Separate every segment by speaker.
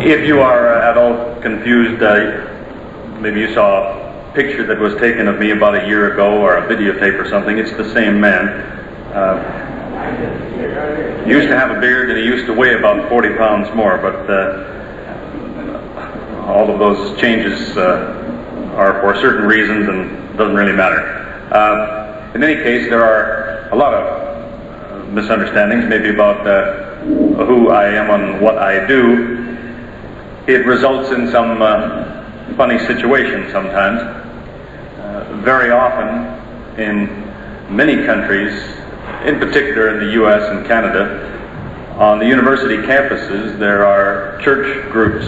Speaker 1: If you are at all confused, maybe you saw a picture that was taken of me about a year ago, or a videotape or something. It's the same man. He used to have a beard and he used to weigh about 40 pounds more, but all of those changes are for certain reasons and doesn't really matter. In any case, there are a lot of misunderstandings, maybe about who I am and what I do. It results in some funny situations sometimes. Very often in many countries, in particular in the U.S. and Canada, on the university campuses there are church groups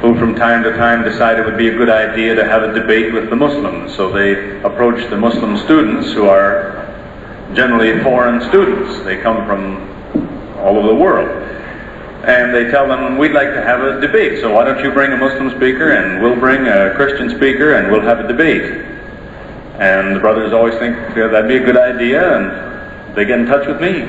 Speaker 1: who from time to time decide it would be a good idea to have a debate with the Muslims. So they approach the Muslim students, who are generally foreign students. They come from all over the world. And they tell them, we'd like to have a debate, so why don't you bring a Muslim speaker and we'll bring a Christian speaker and we'll have a debate. And the brothers always think that'd be a good idea, and they get in touch with me.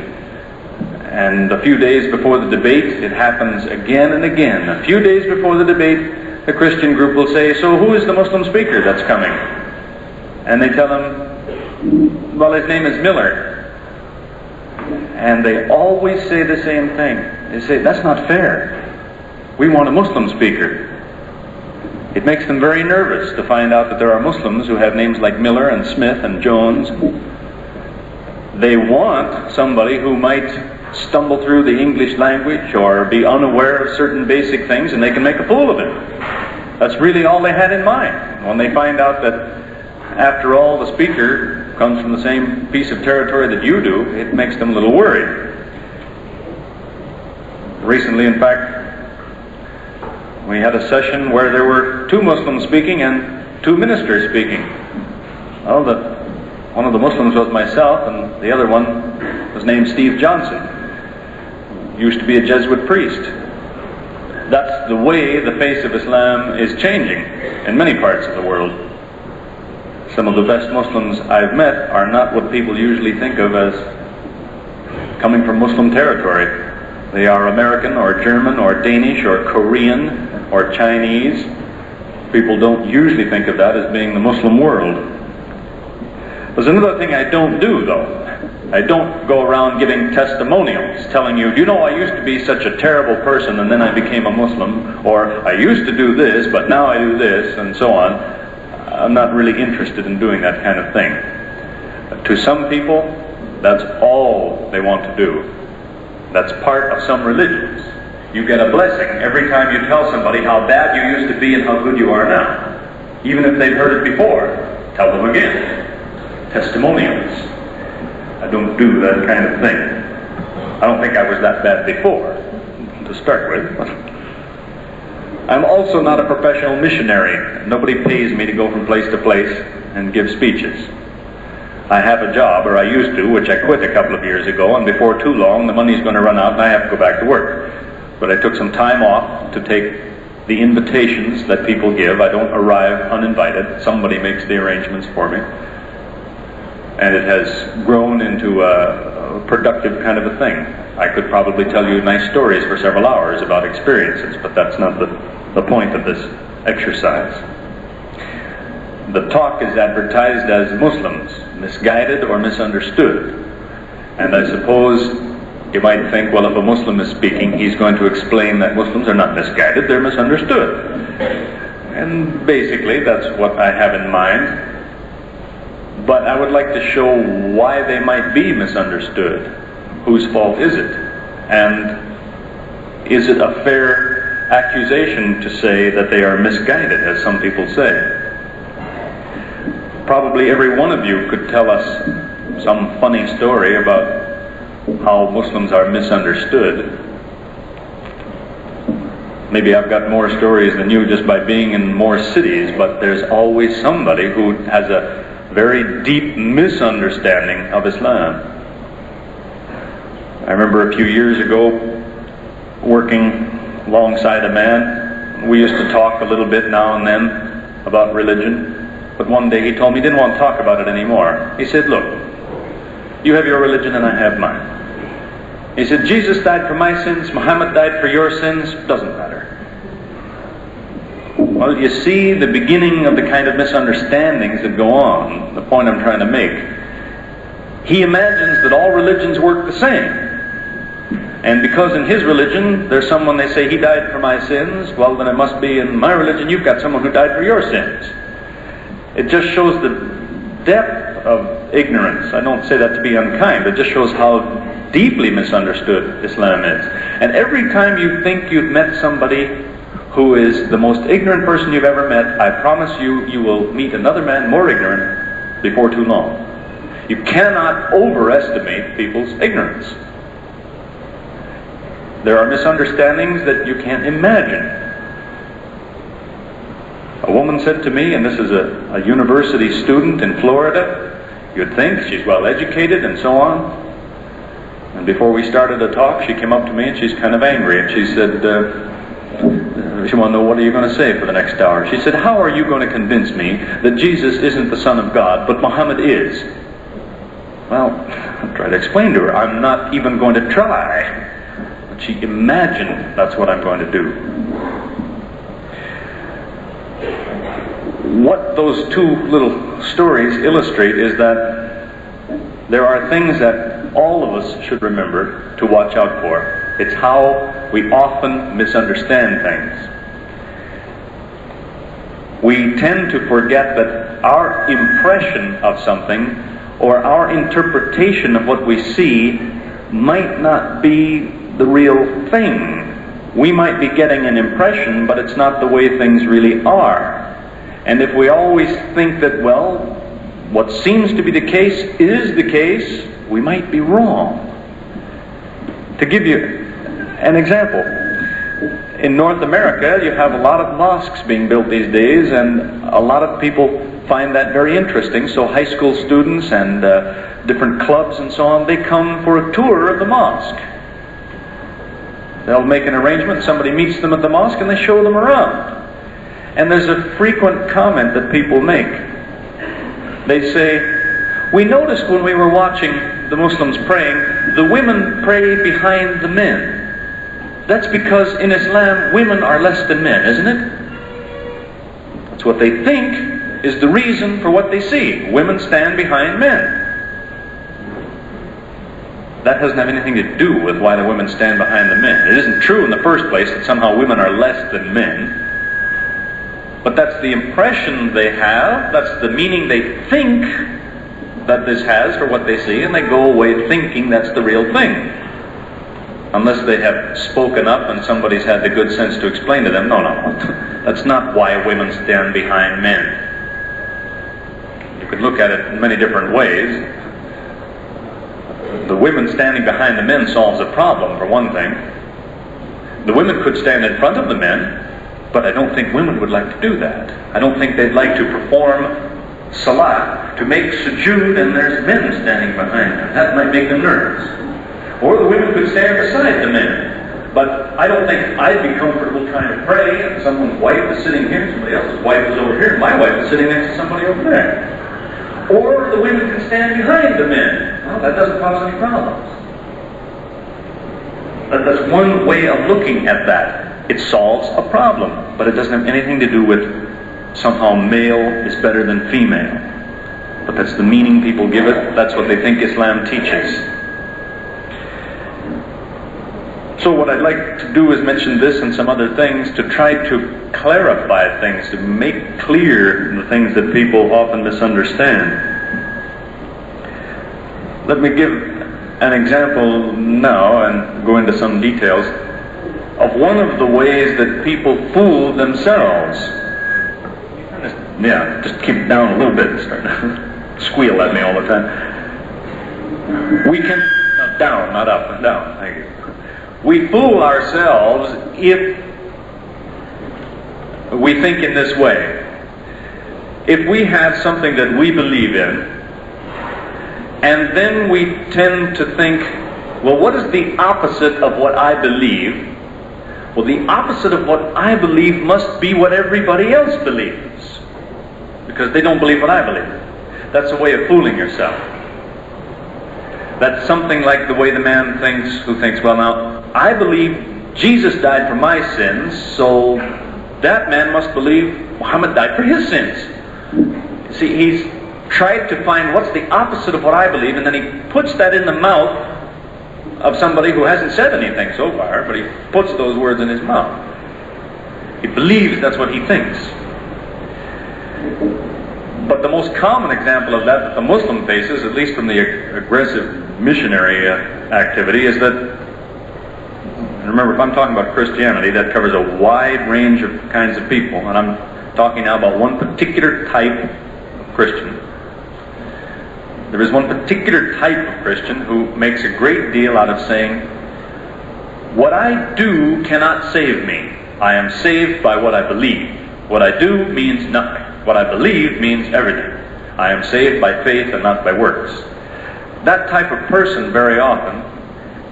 Speaker 1: And a few days before the debate, it happens again and again. A few days before the debate, the Christian group will say, so who is the Muslim speaker that's coming? And they tell them, well, his name is Miller. And they always say the same thing. They say, that's not fair. We want a Muslim speaker. It makes them very nervous to find out that there are Muslims who have names like Miller and Smith and Jones. They want somebody who might stumble through the English language or be unaware of certain basic things, and they can make a fool of him. That's really all they had in mind. When they find out that, after all, the speaker comes from the same piece of territory that you do, it makes them a little worried. Recently, in fact, we had a session where there were 2 Muslims speaking and 2 ministers speaking. Well, one of the Muslims was myself, and the other one was named Steve Johnson. Used to be a Jesuit priest. That's the way the face of Islam is changing in many parts of the world. Some of the best Muslims I've met are not what people usually think of as coming from Muslim territory. They are American or German or Danish or Korean or Chinese. People don't usually think of that as being the Muslim world. There's another thing I don't do, though. I don't go around giving testimonials telling you, you know, I used to be such a terrible person and then I became a Muslim, or I used to do this but now I do this, and so on. I'm not really interested in doing that kind of thing. To some people, that's all they want to do. That's part of some religions. You get a blessing every time you tell somebody how bad you used to be and how good you are now. Even if they've heard it before, tell them again. Testimonials. I don't do that kind of thing. I don't think I was that bad before, to start with. I'm also not a professional missionary. Nobody pays me to go from place to place and give speeches. I have a job, or I used to, which I quit a couple of years ago, and before too long the money's going to run out and I have to go back to work. But I took some time off to take the invitations that people give. I don't arrive uninvited. Somebody makes the arrangements for me. And it has grown into a productive kind of a thing. I could probably tell you nice stories for several hours about experiences, but that's not the point of this exercise. The talk is advertised as Muslims, misguided or misunderstood. And I suppose you might think, well, if a Muslim is speaking, he's going to explain that Muslims are not misguided, they're misunderstood. And basically, that's what I have in mind. But I would like to show why they might be misunderstood. Whose fault is it? And is it a fair accusation to say that they are misguided, as some people say? Probably every one of you could tell us some funny story about how Muslims are misunderstood. Maybe I've got more stories than you just by being in more cities, but there's always somebody who has a very deep misunderstanding of Islam. I remember a few years ago working alongside a man. We used to talk a little bit now and then about religion. But one day he told me he didn't want to talk about it anymore. He said, look, you have your religion and I have mine. He said, Jesus died for my sins, Muhammad died for your sins, doesn't matter. Well, you see the beginning of the kind of misunderstandings that go on, the point I'm trying to make. He imagines that all religions work the same. And because in his religion, there's someone, they say, he died for my sins, well, then it must be in my religion, you've got someone who died for your sins. It just shows the depth of ignorance. I don't say that to be unkind. It just shows how deeply misunderstood Islam is. And every time you think you've met somebody who is the most ignorant person you've ever met, I promise you, you will meet another man more ignorant before too long. You cannot overestimate people's ignorance. There are misunderstandings that you can't imagine. A woman said to me, and this is a university student in Florida, you'd think she's well educated and so on. And before we started a talk, she came up to me and she's kind of angry. And she said, she wanted to know, what are you going to say for the next hour? She said, how are you going to convince me that Jesus isn't the Son of God, but Muhammad is? Well, I tried to explain to her, I'm not even going to try. But she imagined that's what I'm going to do. What those two little stories illustrate is that there are things that all of us should remember to watch out for. It's how we often misunderstand things. We tend to forget that our impression of something or our interpretation of what we see might not be the real thing. We might be getting an impression, but it's not the way things really are. And if we always think that, well, what seems to be the case is the case, we might be wrong. To give you an example, in North America, you have a lot of mosques being built these days, and a lot of people find that very interesting. So high school students and different clubs and so on, they come for a tour of the mosque. They'll make an arrangement, somebody meets them at the mosque, and they show them around. And there's a frequent comment that people make. They say, we noticed when we were watching the Muslims praying, the women pray behind the men. That's because in Islam, women are less than men, isn't it? That's what they think is the reason for what they see. Women stand behind men. That doesn't have anything to do with why the women stand behind the men. It isn't true in the first place that somehow women are less than men. But that's the impression they have, that's the meaning they think that this has for what they see, and they go away thinking that's the real thing. Unless they have spoken up and somebody's had the good sense to explain to them, no, that's not why women stand behind men. You could look at it in many different ways. The women standing behind the men solves a problem, for one thing. The women could stand in front of the men, but I don't think women would like to do that. I don't think they'd like to perform salat, to make sujood, and there's men standing behind them. That might make them nervous. Or the women could stand beside the men. But I don't think I'd be comfortable trying to pray, and someone's wife is sitting here, somebody else's wife is over here, and my wife is sitting next to somebody over there. Or the women can stand behind the men. Well, that doesn't cause any problems. That's one way of looking at that. It solves a problem, but it doesn't have anything to do with somehow male is better than female. But that's the meaning people give it. That's what they think Islam teaches. So what I'd like to do is mention this and some other things to try to clarify things, to make clear the things that people often misunderstand. Let me give an example now and go into some details of one of the ways that people fool themselves. Yeah, just keep it down a little bit and start to squeal at me all the time. We can, no, down, not up, down, thank you. We fool ourselves if we think in this way. If we have something that we believe in, and then we tend to think, well, what is the opposite of what I believe? Well, the opposite of what I believe must be what everybody else believes, because they don't believe what I believe. That's a way of fooling yourself. That's something like the way the man thinks who thinks, well, now, I believe Jesus died for my sins, so that man must believe Muhammad died for his sins. See, he's tried to find what's the opposite of what I believe, and then he puts that in the mouth of somebody who hasn't said anything so far, but he puts those words in his mouth. He believes that's what he thinks. But the most common example of that the Muslim faces, at least from the aggressive missionary activity, is that, and remember, if I'm talking about Christianity, that covers a wide range of kinds of people, and I'm talking now about one particular type of Christian. There is one particular type of Christian who makes a great deal out of saying, what I do cannot save me. I am saved by what I believe. What I do means nothing. What I believe means everything. I am saved by faith and not by works. That type of person very often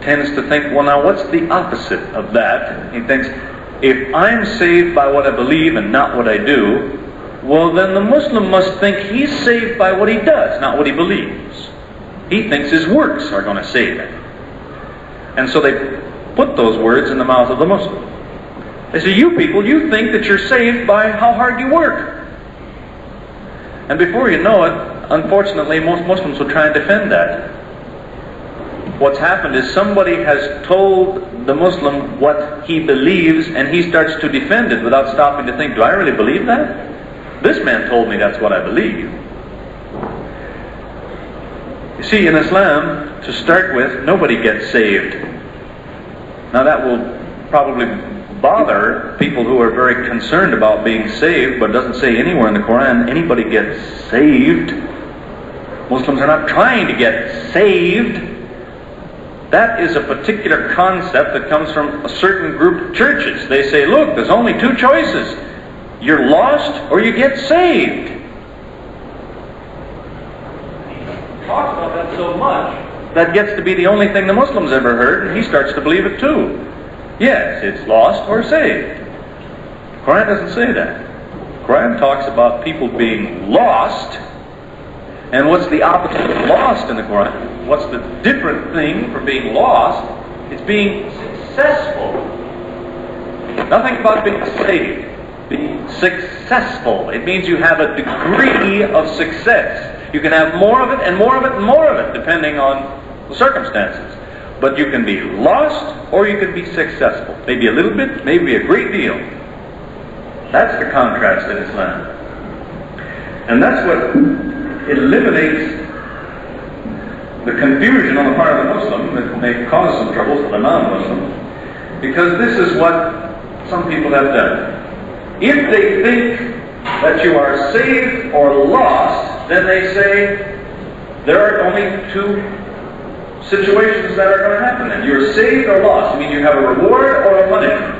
Speaker 1: tends to think, well, now what's the opposite of that? He thinks, if I'm saved by what I believe and not what I do, well, then the Muslim must think he's saved by what he does, not what he believes. He thinks his works are going to save him. And so they put those words in the mouth of the Muslim. They say, you people, you think that you're saved by how hard you work. And before you know it, unfortunately, most Muslims will try and defend that. What's happened is somebody has told the Muslim what he believes, and he starts to defend it without stopping to think, do I really believe that? This man told me that's what I believe. You see, in Islam, to start with, nobody gets saved. Now that will probably bother people who are very concerned about being saved, but it doesn't say anywhere in the Quran anybody gets saved. Muslims are not trying to get saved. That is a particular concept that comes from a certain group of churches. They say, look, there's only two choices. You're lost or you get saved. He talks about that so much that gets to be the only thing the Muslims ever heard, and he starts to believe it too. Yes, it's lost or saved. The Quran doesn't say that. The Quran talks about people being lost. And what's the opposite of lost in the Quran? What's the different thing from being lost? It's being successful. Nothing about being saved. Being successful. It means you have a degree of success. You can have more of it and more of it and more of it, depending on the circumstances. But you can be lost or you can be successful. Maybe a little bit, maybe a great deal. That's the contrast in Islam. And that's what eliminates the confusion on the part of the Muslim that may cause some trouble for the non-Muslim. Because this is what some people have done. If they think that you are saved or lost, then they say there are only two situations that are going to happen. And you're saved or lost. I mean, you have a reward or a punishment.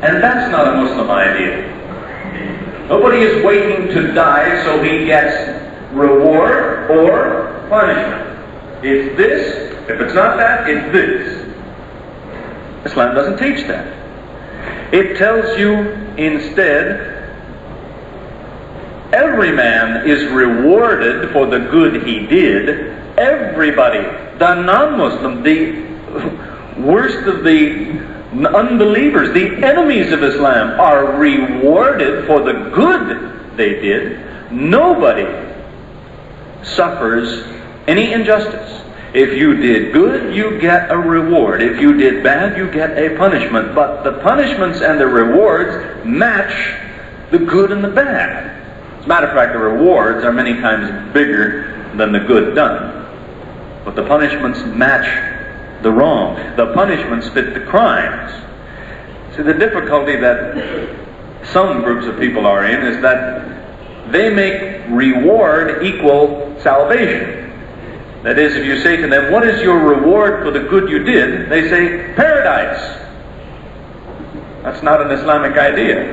Speaker 1: And that's not a Muslim idea. Nobody is waiting to die so he gets reward or punishment. It's this. If it's not that, it's this. Islam doesn't teach that. It tells you instead, every man is rewarded for the good he did. Everybody, the non-Muslim, the worst of the unbelievers, the enemies of Islam, are rewarded for the good they did. Nobody suffers any injustice. If you did good, you get a reward. If you did bad, you get a punishment. But the punishments and the rewards match the good and the bad. As a matter of fact, the rewards are many times bigger than the good done. But the punishments match the wrong. The punishments fit the crimes. See, the difficulty that some groups of people are in is that they make reward equal salvation. That is, if you say to them, what is your reward for the good you did? They say, paradise. That's not an Islamic idea.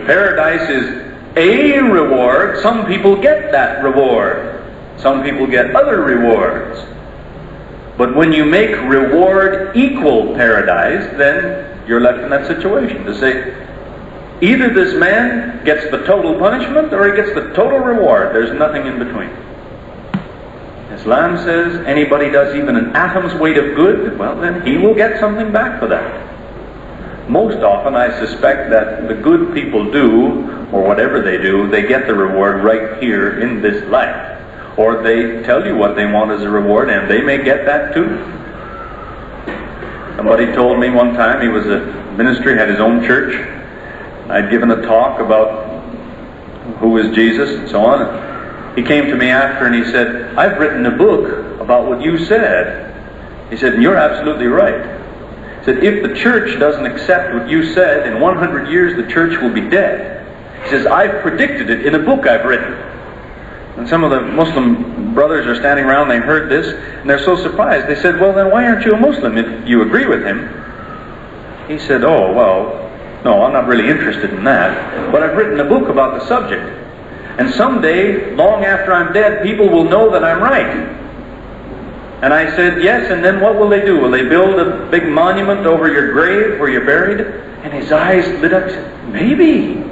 Speaker 1: Paradise is a reward. Some people get that reward. Some people get other rewards. But when you make reward equal paradise, then you're left in that situation to say, either this man gets the total punishment or he gets the total reward. There's nothing in between. Islam says anybody does even an atom's weight of good, well then he will get something back for that. most often I suspect that the good people do, or whatever they do, they get the reward right here in this life. Or they tell you what they want as a reward, and they may get that too. Somebody told me one time, he was a minister, had his own church. I'd given a talk about who is Jesus and so on. He came to me after and he said, I've written a book about what you said. He said, and you're absolutely right. He said, if the church doesn't accept what you said, in 100 years the church will be dead. He says, I've predicted it in a book I've written. And some of the Muslim brothers are standing around, they heard this, and they're so surprised. They said, well, then why aren't you a Muslim if you agree with him? He said, oh, well, no, I'm not really interested in that. But I've written a book about the subject. And someday, long after I'm dead, people will know that I'm right. And I said, yes, and then what will they do? Will they build a big monument over your grave where you're buried? And his eyes lit up. He said, maybe.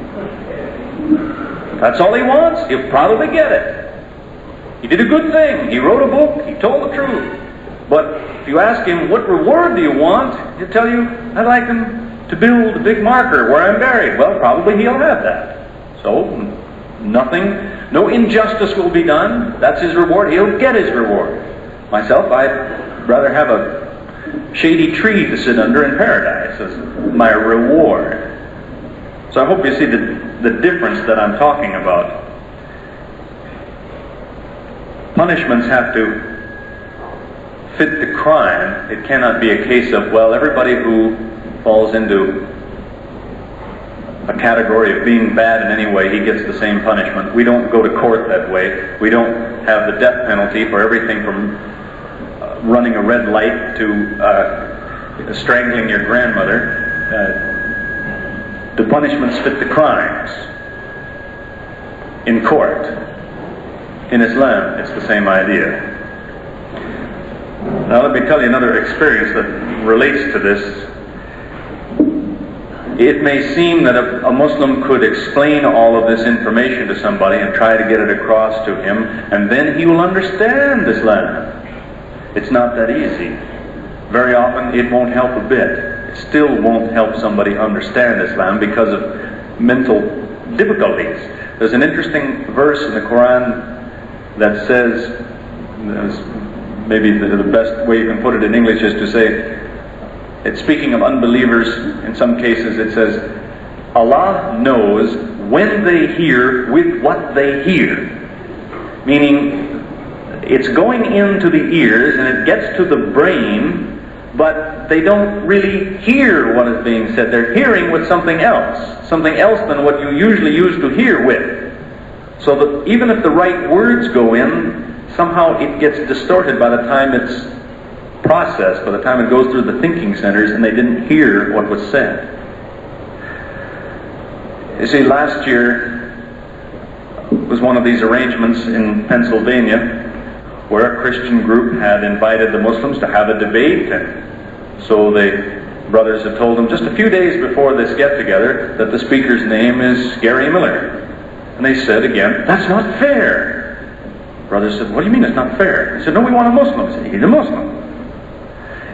Speaker 1: That's all he wants. He'll probably get it. He did a good thing. He wrote a book. He told the truth. But if you ask him, what reward do you want? He'll tell you, I'd like him to build a big marker where I'm buried. Well, probably he'll have that. So, nothing, no injustice will be done. That's his reward. He'll get his reward. Myself, I'd rather have a shady tree to sit under in paradise as my reward. So I hope you see the difference that I'm talking about. Punishments have to fit the crime. It cannot be a case of, well, everybody who falls into a category of being bad in any way, he gets the same punishment. We don't go to court that way. We don't have the death penalty for everything from running a red light to strangling your grandmother. The punishments fit the crimes. In court, in Islam, it's the same idea. Now let me tell you another experience that relates to this. It may seem that a Muslim could explain all of this information to somebody and try to get it across to him, and then he will understand Islam. It's not that easy. Very often it won't help a bit. It still won't help somebody understand Islam because of mental difficulties. There's an interesting verse in the Quran that says, maybe the best way you can put it in English is to say, it's speaking of unbelievers. In some cases it says, Allah knows when they hear with what they hear. Meaning, it's going into the ears and it gets to the brain, but they don't really hear what is being said. They're hearing with something else than what you usually use to hear with. So that even if the right words go in, somehow it gets distorted by the time it's processed, by the time it goes through the thinking centers, and they didn't hear what was said. You see, last year was one of these arrangements in Pennsylvania where a Christian group had invited the Muslims to have a debate, and so the brothers had told them just a few days before this get-together that the speaker's name is Gary Miller. And they said again, that's not fair. Brothers said, what do you mean it's not fair? They said, no, we want a Muslim. I said, he's a Muslim.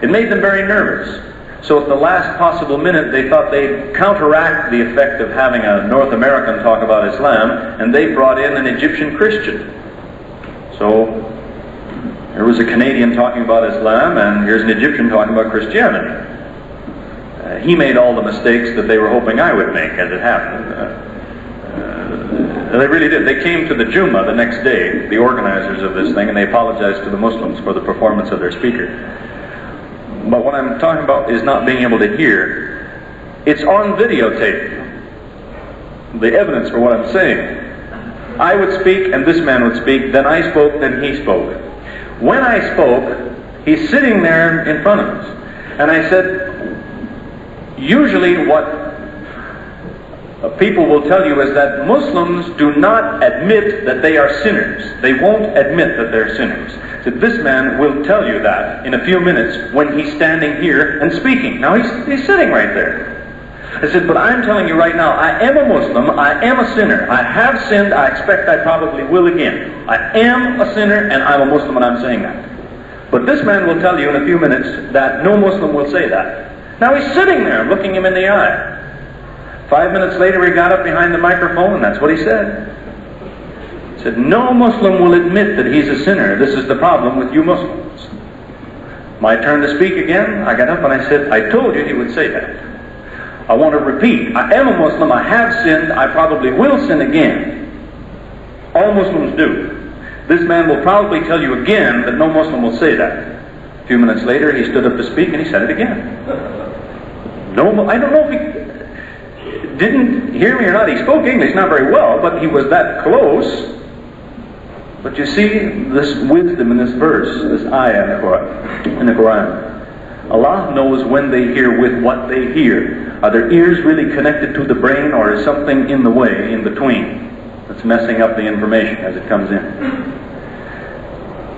Speaker 1: It made them very nervous. So at the last possible minute, they thought they'd counteract the effect of having a North American talk about Islam, and they brought in an Egyptian Christian. So there was a Canadian talking about Islam, and here's an Egyptian talking about Christianity. He made all the mistakes that they were hoping I would make, as it happened. They really did. They came to the Jummah the next day, the organizers of this thing, and they apologized to the Muslims for the performance of their speaker. But what I'm talking about is not being able to hear. It's on videotape. The evidence for what I'm saying. I would speak, and this man would speak, then I spoke, then he spoke. When I spoke, he's sitting there in front of us. And I said, usually what people will tell you is that Muslims do not admit that they are sinners. They won't admit that they're sinners. So this man will tell you that in a few minutes when he's standing here and speaking. Now he's sitting right there. I said, but I'm telling you right now, I am a Muslim, I am a sinner. I have sinned, I expect I probably will again. I am a sinner and I'm a Muslim, and I'm saying that. But this man will tell you in a few minutes that no Muslim will say that. Now he's sitting there looking him in the eye. 5 minutes later he got up behind the microphone and that's what he said. He said, no Muslim will admit that he's a sinner. This is the problem with you Muslims. My turn to speak again. I got up and I said, I told you he would say that. I want to repeat, I am a Muslim, I have sinned, I probably will sin again. All Muslims do. This man will probably tell you again that no Muslim will say that. A few minutes later he stood up to speak and he said it again. No, I don't know if he didn't hear me or not. He spoke English not very well, but he was that close. But you see this wisdom in this verse, this ayah in the Quran. Allah knows when they hear with what they hear. Are their ears really connected to the brain, or is something in the way, in between, that's messing up the information as it comes in?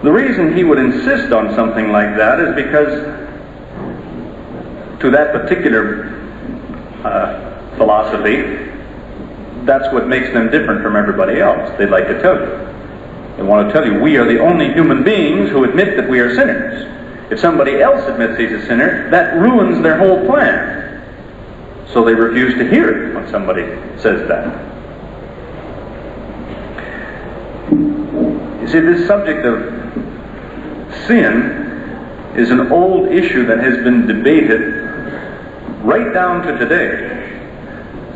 Speaker 1: The reason he would insist on something like that is because to that particular philosophy, that's what makes them different from everybody else. They'd like to tell you. They want to tell you, we are the only human beings who admit that we are sinners. If somebody else admits he's a sinner, that ruins their whole plan. So they refuse to hear it when somebody says that. You see, this subject of sin is an old issue that has been debated right down to today.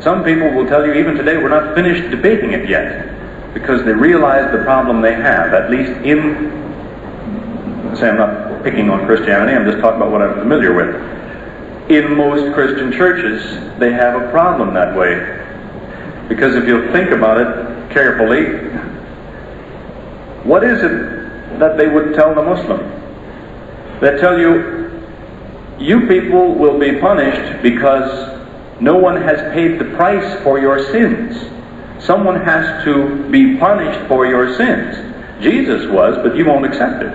Speaker 1: Some people will tell you even today we're not finished debating it yet, because they realize the problem they have, at least in, say, I'm not picking on Christianity, I'm just talking about what I'm familiar with. In most Christian churches, they have a problem that way. Because if you'll think about it carefully, what is it that they would tell the Muslim? They tell you, you people will be punished because no one has paid the price for your sins. Someone has to be punished for your sins. Jesus was, but you won't accept it.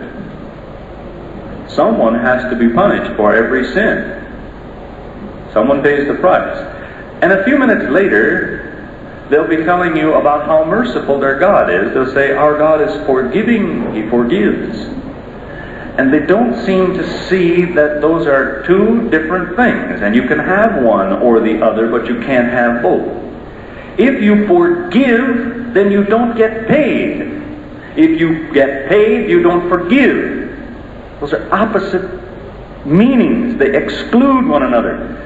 Speaker 1: Someone has to be punished for every sin. Someone pays the price. And a few minutes later, they'll be telling you about how merciful their God is. They'll say, our God is forgiving, He forgives. And they don't seem to see that those are two different things. And you can have one or the other, but you can't have both. If you forgive, then you don't get paid. If you get paid, you don't forgive. Those are opposite meanings. They exclude one another.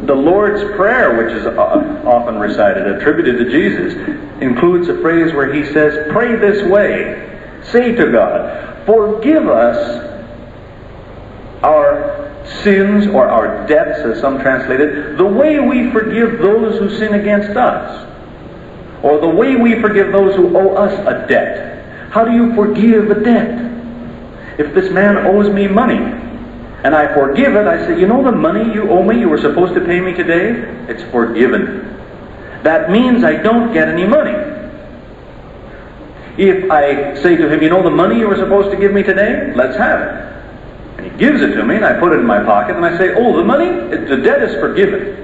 Speaker 1: The Lord's Prayer, which is often recited, attributed to Jesus, includes a phrase where he says, pray this way. Say to God, forgive us our sins or our debts, as some translate it, the way we forgive those who sin against us. Or the way we forgive those who owe us a debt. How do you forgive a debt? If this man owes me money, and I forgive it, I say, you know the money you owe me, you were supposed to pay me today? It's forgiven. That means I don't get any money. If I say to him, you know the money you were supposed to give me today? Let's have it. And he gives it to me, and I put it in my pocket, and I say, oh, the money? The debt is forgiven.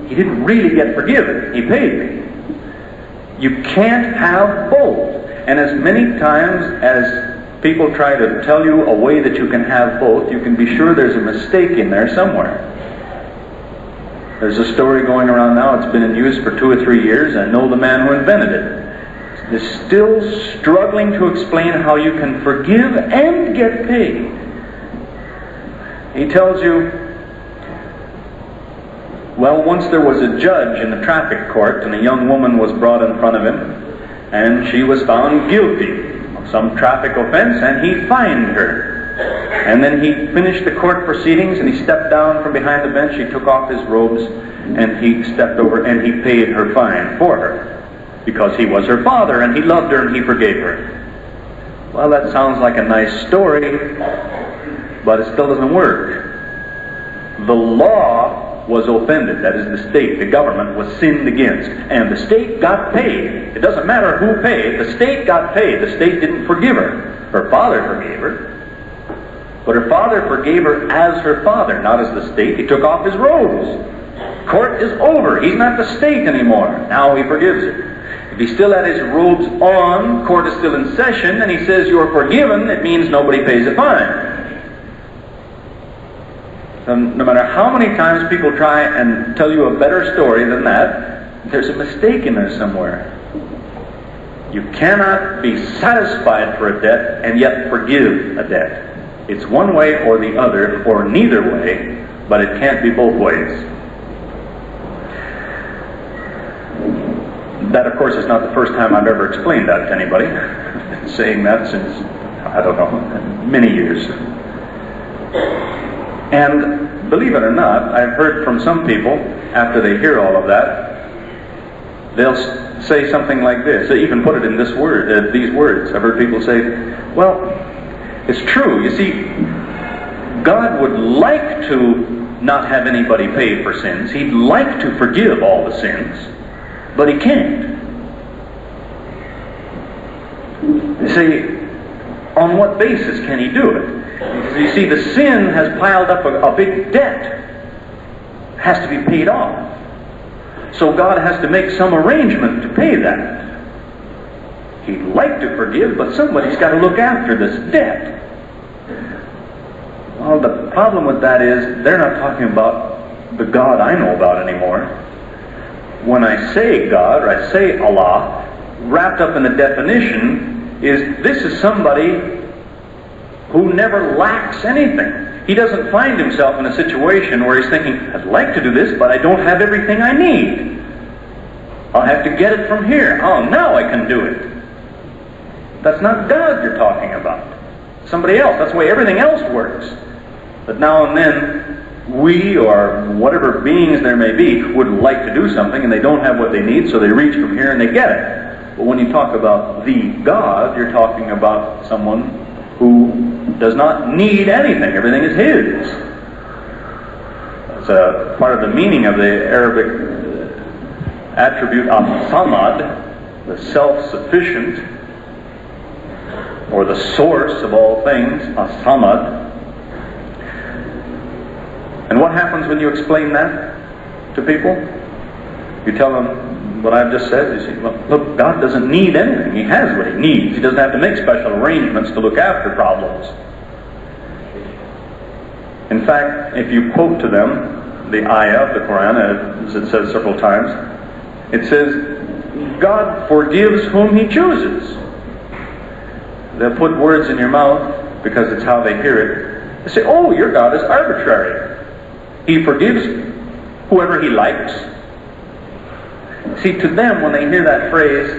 Speaker 1: He didn't really get forgiven. He paid me. You can't have both. And as many times as people try to tell you a way that you can have both, you can be sure there's a mistake in there somewhere. There's a story going around now, it's been in use for 2 or 3 years. I know the man who invented it. Is still struggling to explain how you can forgive and get paid. He tells you, well, once there was a judge in the traffic court, and a young woman was brought in front of him, and she was found guilty of some traffic offense, and he fined her. And then he finished the court proceedings, and he stepped down from behind the bench, he took off his robes, and he stepped over, and he paid her fine for her. Because he was her father, and he loved her, and he forgave her. Well, that sounds like a nice story, but it still doesn't work. The law was offended, that is the state, the government was sinned against, and the state got paid. It doesn't matter who paid, the state got paid. The state didn't forgive her. Her father forgave her. But her father forgave her as her father, not as the state. He took off his robes. Court is over. He's not the state anymore. Now he forgives her. If he still had his robes on, court is still in session, and he says you're forgiven, it means nobody pays a fine. no matter how many times people try and tell you a better story than that, there's a mistake in there somewhere. You cannot be satisfied for a debt and yet forgive a debt. It's one way or the other, or neither way, but it can't be both ways. That, of course, is not the first time I've ever explained that to anybody. I've been saying that since, I don't know, many years. And believe it or not, I've heard from some people, after they hear all of that, they'll say something like this. They even put it in these words. I've heard people say, well, it's true. You see, God would like to not have anybody pay for sins. He'd like to forgive all the sins, but He can't. You see, on what basis can He do it? You see, the sin has piled up a big debt. It has to be paid off. So God has to make some arrangement to pay that. He'd like to forgive, but somebody's got to look after this debt. Well, the problem with that is they're not talking about the God I know about anymore. When I say God, or I say Allah, wrapped up in the definition is this is somebody who never lacks anything. He doesn't find himself in a situation where he's thinking, I'd like to do this, but I don't have everything I need. I'll have to get it from here. Oh, now I can do it. That's not God you're talking about. Somebody else. That's the way everything else works. But now and then, we, or whatever beings there may be, would like to do something, and they don't have what they need, so they reach from here and they get it. But when you talk about the God, you're talking about someone who does not need anything. Everything is His. It's a part of the meaning of the Arabic attribute of Samad, the self-sufficient, or the source of all things, As-Samad. And what happens when you explain that to people? You tell them what I've just said. You say, well, look, God doesn't need anything. He has what He needs. He doesn't have to make special arrangements to look after problems. In fact, if you quote to them the ayah of the Quran, as it says several times, it says, God forgives whom He chooses. They'll put words in your mouth because it's how they hear it. They say, oh, your God is arbitrary. He forgives whoever He likes. See, to them, when they hear that phrase,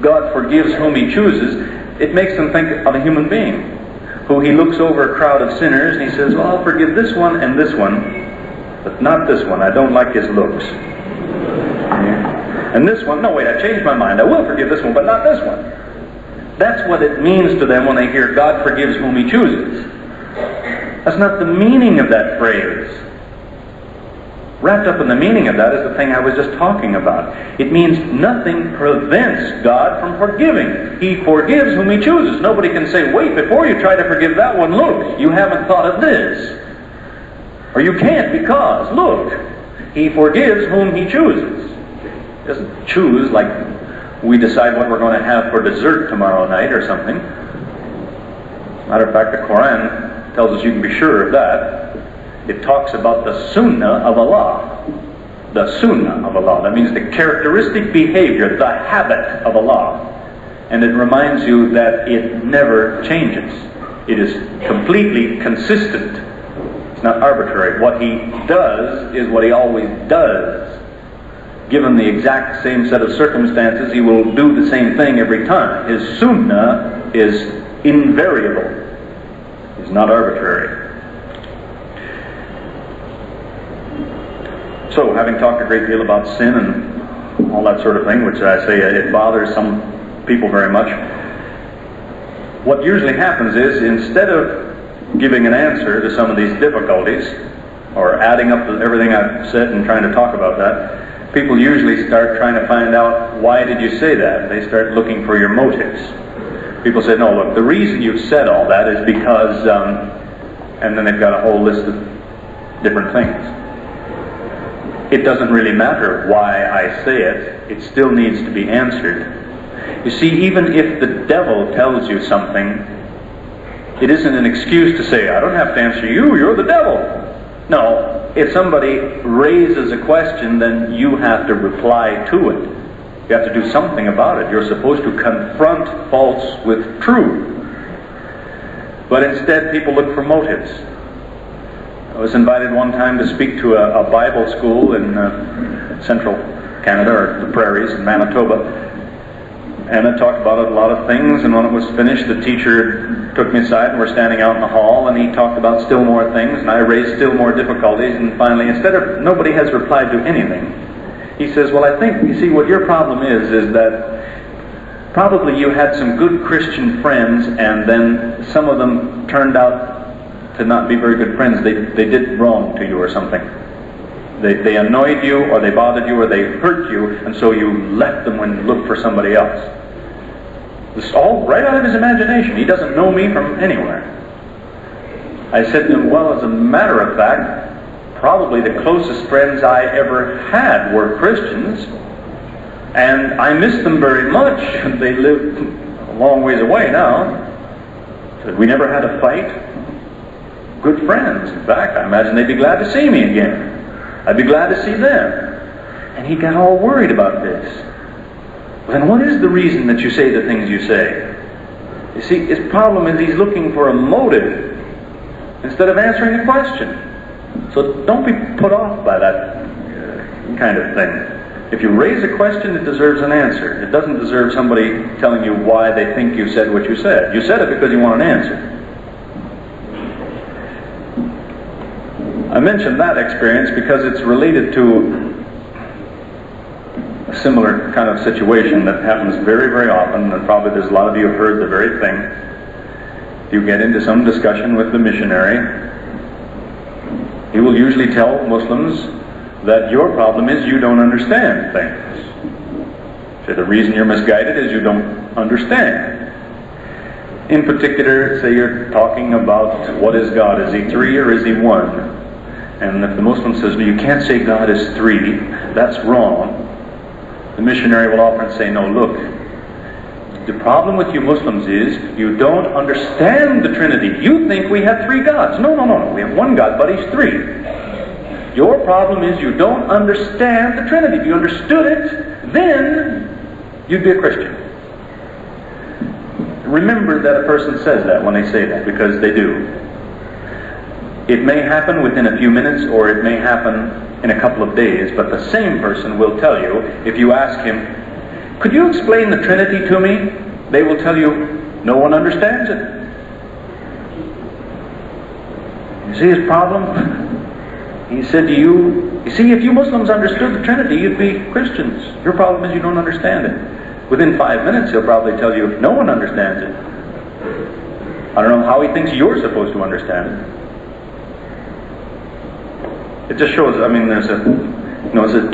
Speaker 1: God forgives whom He chooses, it makes them think of a human being who He looks over a crowd of sinners and He says, well, I'll forgive this one and this one, but not this one. I don't like his looks. And this one, no, wait, I changed my mind. I will forgive this one, but not this one. That's what it means to them when they hear God forgives whom He chooses. That's not the meaning of that phrase. Wrapped up in the meaning of that is the thing I was just talking about. It means nothing prevents God from forgiving. He forgives whom He chooses. Nobody can say, wait, before you try to forgive that one, look, you haven't thought of this. Or you can't because, look, He forgives whom He chooses. He doesn't choose like we decide what we're going to have for dessert tomorrow night or something. As a matter of fact, the Quran tells us you can be sure of that. It talks about the sunnah of Allah. The sunnah of Allah. That means the characteristic behavior, the habit of Allah. And it reminds you that it never changes. It is completely consistent. It's not arbitrary. What He does is what He always does. Given the exact same set of circumstances, He will do the same thing every time. His sunnah is invariable. It's not arbitrary. So, having talked a great deal about sin and all that sort of thing, which I say it bothers some people very much, what usually happens is, instead of giving an answer to some of these difficulties, or adding up everything I've said and trying to talk about that, people usually start trying to find out, why did you say that? They start looking for your motives. People say, no, look, the reason you've said all that is because, and then they've got a whole list of different things. It doesn't really matter why I say it. It still needs to be answered. You see, even if the devil tells you something, it isn't an excuse to say, I don't have to answer you, you're the devil. if somebody raises a question, then you have to reply to it. You have to do something about it. You're supposed to confront false with true. But instead, people look for motives. I was invited one time to speak to a Bible school in central Canada, or the prairies in Manitoba. And I talked about a lot of things, and when it was finished, the teacher took me aside, and we're standing out in the hall, and he talked about still more things, and I raised still more difficulties, and finally, nobody has replied to anything. He says, well, I think, you see, what your problem is that probably you had some good Christian friends, and then some of them turned out to not be very good friends. They did wrong to you or something. They annoyed you, or they bothered you, or they hurt you, and so you left them when you looked for somebody else. This is all right out of his imagination. He doesn't know me from anywhere. I said to him, well, as a matter of fact, probably the closest friends I ever had were Christians, and I miss them very much. They live a long ways away now. Said, we never had a fight. Good friends. In fact, I imagine they'd be glad to see me again. I'd be glad to see them. And he got all worried about this. Well, then what is the reason that you say the things you say? You see, his problem is he's looking for a motive instead of answering the question. So don't be put off by that kind of thing. If you raise a question, it deserves an answer. It doesn't deserve somebody telling you why they think you said what you said. You said it because you want an answer. I mentioned that experience because it's related to a similar kind of situation that happens very, very often, and probably there's a lot of you have heard the very thing. You get into some discussion with the missionary. He will usually tell Muslims that your problem is you don't understand things. So the reason you're misguided is you don't understand. In particular, say you're talking about what is God? Is he three or is he one? And if the Muslim says, no, you can't say God is three, that's wrong, the missionary will often say, no, look, the problem with you Muslims is you don't understand the Trinity. You think we have three gods. No, we have one God, but he's three. Your problem is you don't understand the Trinity. If you understood it, then you'd be a Christian. Remember that a person says that when they say that, because they do. It may happen within a few minutes, or it may happen in a couple of days, but the same person will tell you, if you ask him, could you explain the Trinity to me? They will tell you, no one understands it. You see his problem? He said to you, see, if you Muslims understood the Trinity, you'd be Christians. Your problem is you don't understand it. Within 5 minutes, he'll probably tell you, no one understands it. I don't know how he thinks you're supposed to understand it. It just shows, I mean, there's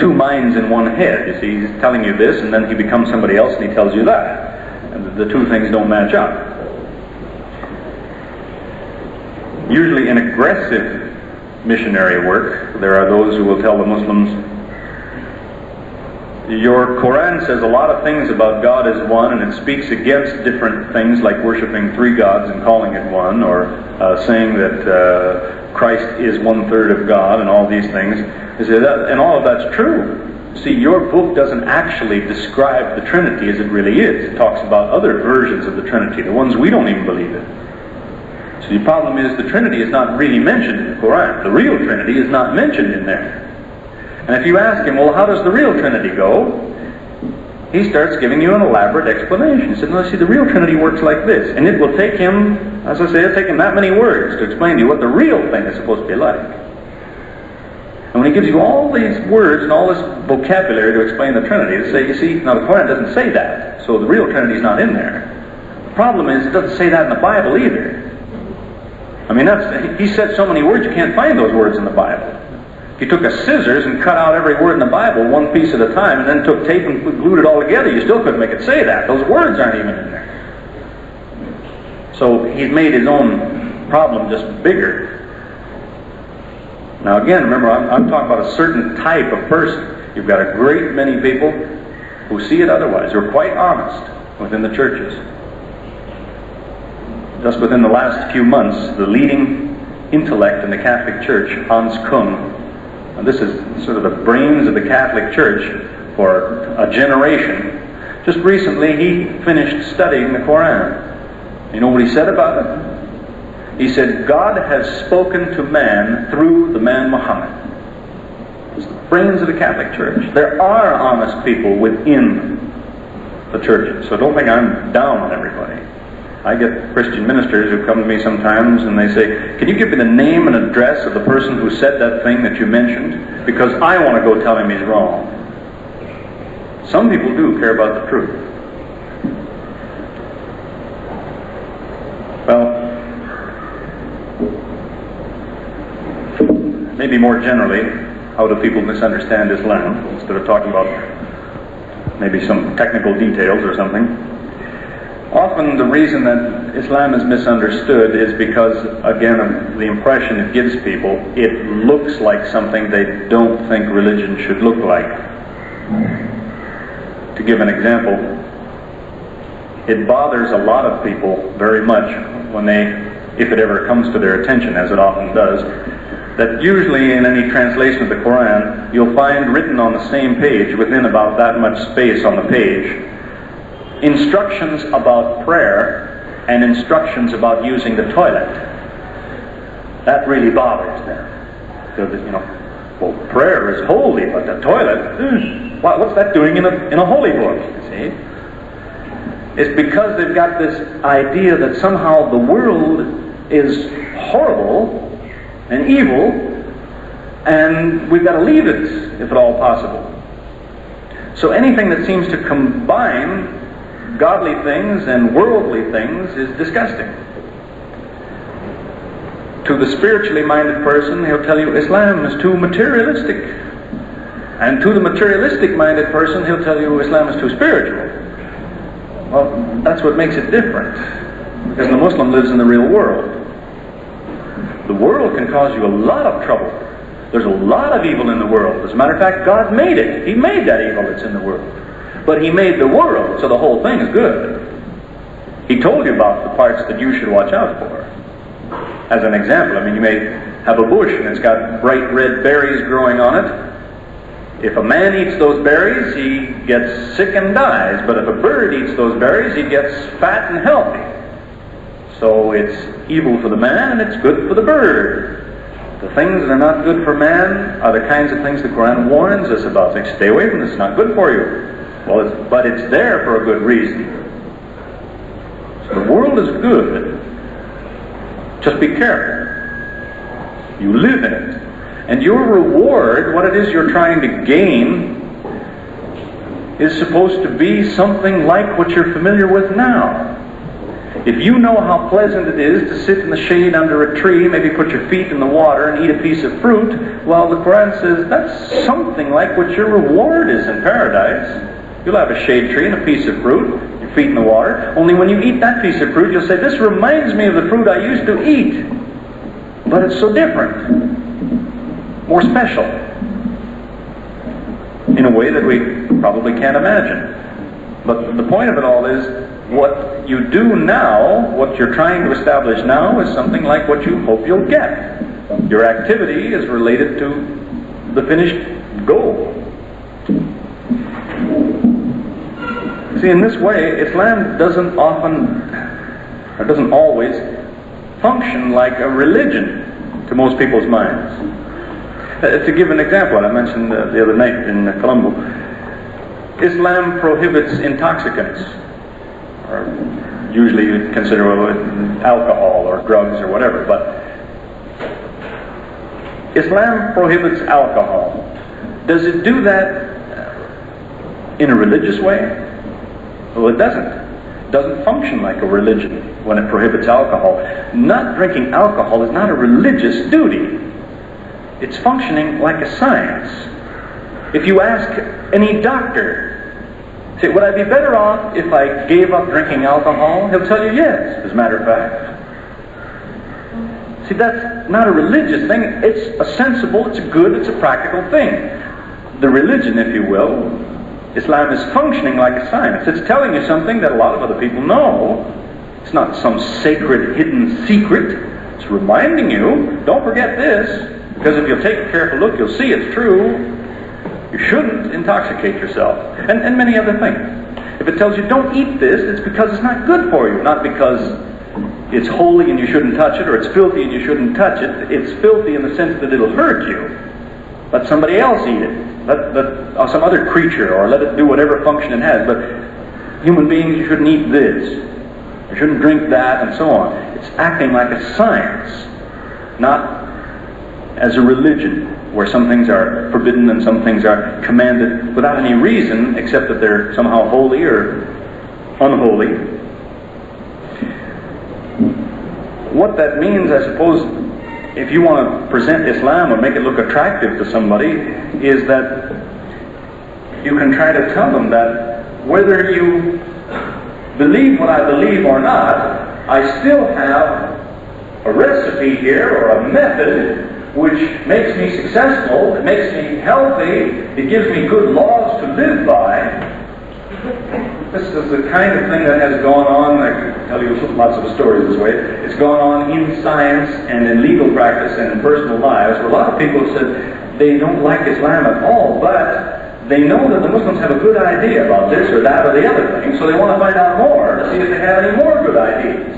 Speaker 1: two minds in one head. You see, he's telling you this, and then he becomes somebody else, and he tells you that. And the two things don't match up. Usually in aggressive missionary work, there are those who will tell the Muslims, your Quran says a lot of things about God as one, and it speaks against different things like worshiping three gods and calling it one, or saying that Christ is 1/3 of God and all these things. And all of that's true. See, your book doesn't actually describe the Trinity as it really is. It talks about other versions of the Trinity, the ones we don't even believe in. So the problem is the Trinity is not really mentioned in the Quran. The real Trinity is not mentioned in there. And if you ask him, well, how does the real Trinity go? He starts giving you an elaborate explanation. He said, no, see, the real Trinity works like this. And it will take him, as I say, it'll take him that many words to explain to you what the real thing is supposed to be like. And when he gives you all these words and all this vocabulary to explain the Trinity, to say, you see, now the Quran doesn't say that, so the real Trinity is not in there. The problem is it doesn't say that in the Bible either. I mean, he said so many words you can't find those words in the Bible. If you took a scissors and cut out every word in the Bible one piece at a time, and then took tape and glued it all together, you still couldn't make it say that. Those words aren't even in there. So he's made his own problem just bigger. Now again, remember, I'm talking about a certain type of person. You've got a great many people who see it otherwise, who are quite honest within the churches. Just within the last few months, the leading intellect in the Catholic Church, Hans Kung, and this is sort of the brains of the Catholic Church for a generation, just recently he finished studying the Quran. You know what he said about it? He said, God has spoken to man through the man Muhammad. It's the brains of the Catholic Church. There are honest people within the churches, so don't think I'm down on everybody. I get Christian ministers who come to me sometimes and they say, can you give me the name and address of the person who said that thing that you mentioned? Because I want to go tell him he's wrong. Some people do care about the truth. Well, maybe more generally, how do people misunderstand Islam, instead of talking about maybe some technical details or something. Often the reason that Islam is misunderstood is because, again, of the impression it gives people. It looks like something they don't think religion should look like. To give an example, it bothers a lot of people very much when they, if it ever comes to their attention, as it often does, that usually in any translation of the Quran, you'll find written on the same page, within about that much space on the page, instructions about prayer and instructions about using the toilet. That really bothers them. Because, well, prayer is holy, but the toilet, what's that doing in a holy book, you see? It's because they've got this idea that somehow the world is horrible and evil, and we've got to leave it, if at all possible. So anything that seems to combine godly things and worldly things is disgusting. To the spiritually minded person, he'll tell you Islam is too materialistic. And to the materialistic minded person, he'll tell you Islam is too spiritual. Well, that's what makes it different. Because the Muslim lives in the real world. The world can cause you a lot of trouble. There's a lot of evil in the world. As a matter of fact, God made it. He made that evil that's in the world. But He made the world, so the whole thing is good. He told you about the parts that you should watch out for. As an example, you may have a bush and it's got bright red berries growing on it. If a man eats those berries, he gets sick and dies. But if a bird eats those berries, he gets fat and healthy. So it's evil for the man and it's good for the bird. The things that are not good for man are the kinds of things the Quran warns us about. They say, stay away from this, it's not good for you. Well, but it's there for a good reason. So the world is good. Just be careful. You live in it. And your reward, what it is you're trying to gain, is supposed to be something like what you're familiar with now. If you know how pleasant it is to sit in the shade under a tree, maybe put your feet in the water and eat a piece of fruit, well, the Quran says that's something like what your reward is in paradise. You'll have a shade tree and a piece of fruit, your feet in the water. Only when you eat that piece of fruit, you'll say, this reminds me of the fruit I used to eat. But it's so different. More special. In a way that we probably can't imagine. But the point of it all is, what you do now, what you're trying to establish now, is something like what you hope you'll get. Your activity is related to the finished goal. See, in this way, Islam doesn't always function like a religion to most people's minds. To give an example, I mentioned the other night in Colombo, Islam prohibits intoxicants, or usually you'd consider alcohol or drugs or whatever, but Islam prohibits alcohol. Does it do that in a religious way? Well, it doesn't. It doesn't function like a religion when it prohibits alcohol. Not drinking alcohol is not a religious duty. It's functioning like a science. If you ask any doctor, say, would I be better off if I gave up drinking alcohol? He'll tell you yes, as a matter of fact. See, that's not a religious thing. It's a sensible, it's a good, it's a practical thing. The religion, if you will, Islam is functioning like a science. It's telling you something that a lot of other people know. It's not some sacred, hidden secret. It's reminding you, don't forget this. Because if you'll take a careful look, you'll see it's true. You shouldn't intoxicate yourself. And many other things. If it tells you don't eat this, it's because it's not good for you, not because it's holy and you shouldn't touch it, or it's filthy and you shouldn't touch it. It's filthy in the sense that it'll hurt you. Let somebody else eat it. Let some other creature, or let it do whatever function it has. But human beings, you shouldn't eat this. You shouldn't drink that, and so on. It's acting like a science, not as a religion, where some things are forbidden and some things are commanded without any reason except that they're somehow holy or unholy. What that means, I suppose, if you want to present Islam or make it look attractive to somebody, is that you can try to tell them that whether you believe what I believe or not, I still have a recipe here or a method which makes me successful, it makes me healthy, it gives me good laws to live by. This is the kind of thing that has gone on, I can tell you lots of stories this way, it's gone on in science and in legal practice and in personal lives, where a lot of people have said they don't like Islam at all, but they know that the Muslims have a good idea about this or that or the other thing, so they want to find out more to see if they have any more good ideas.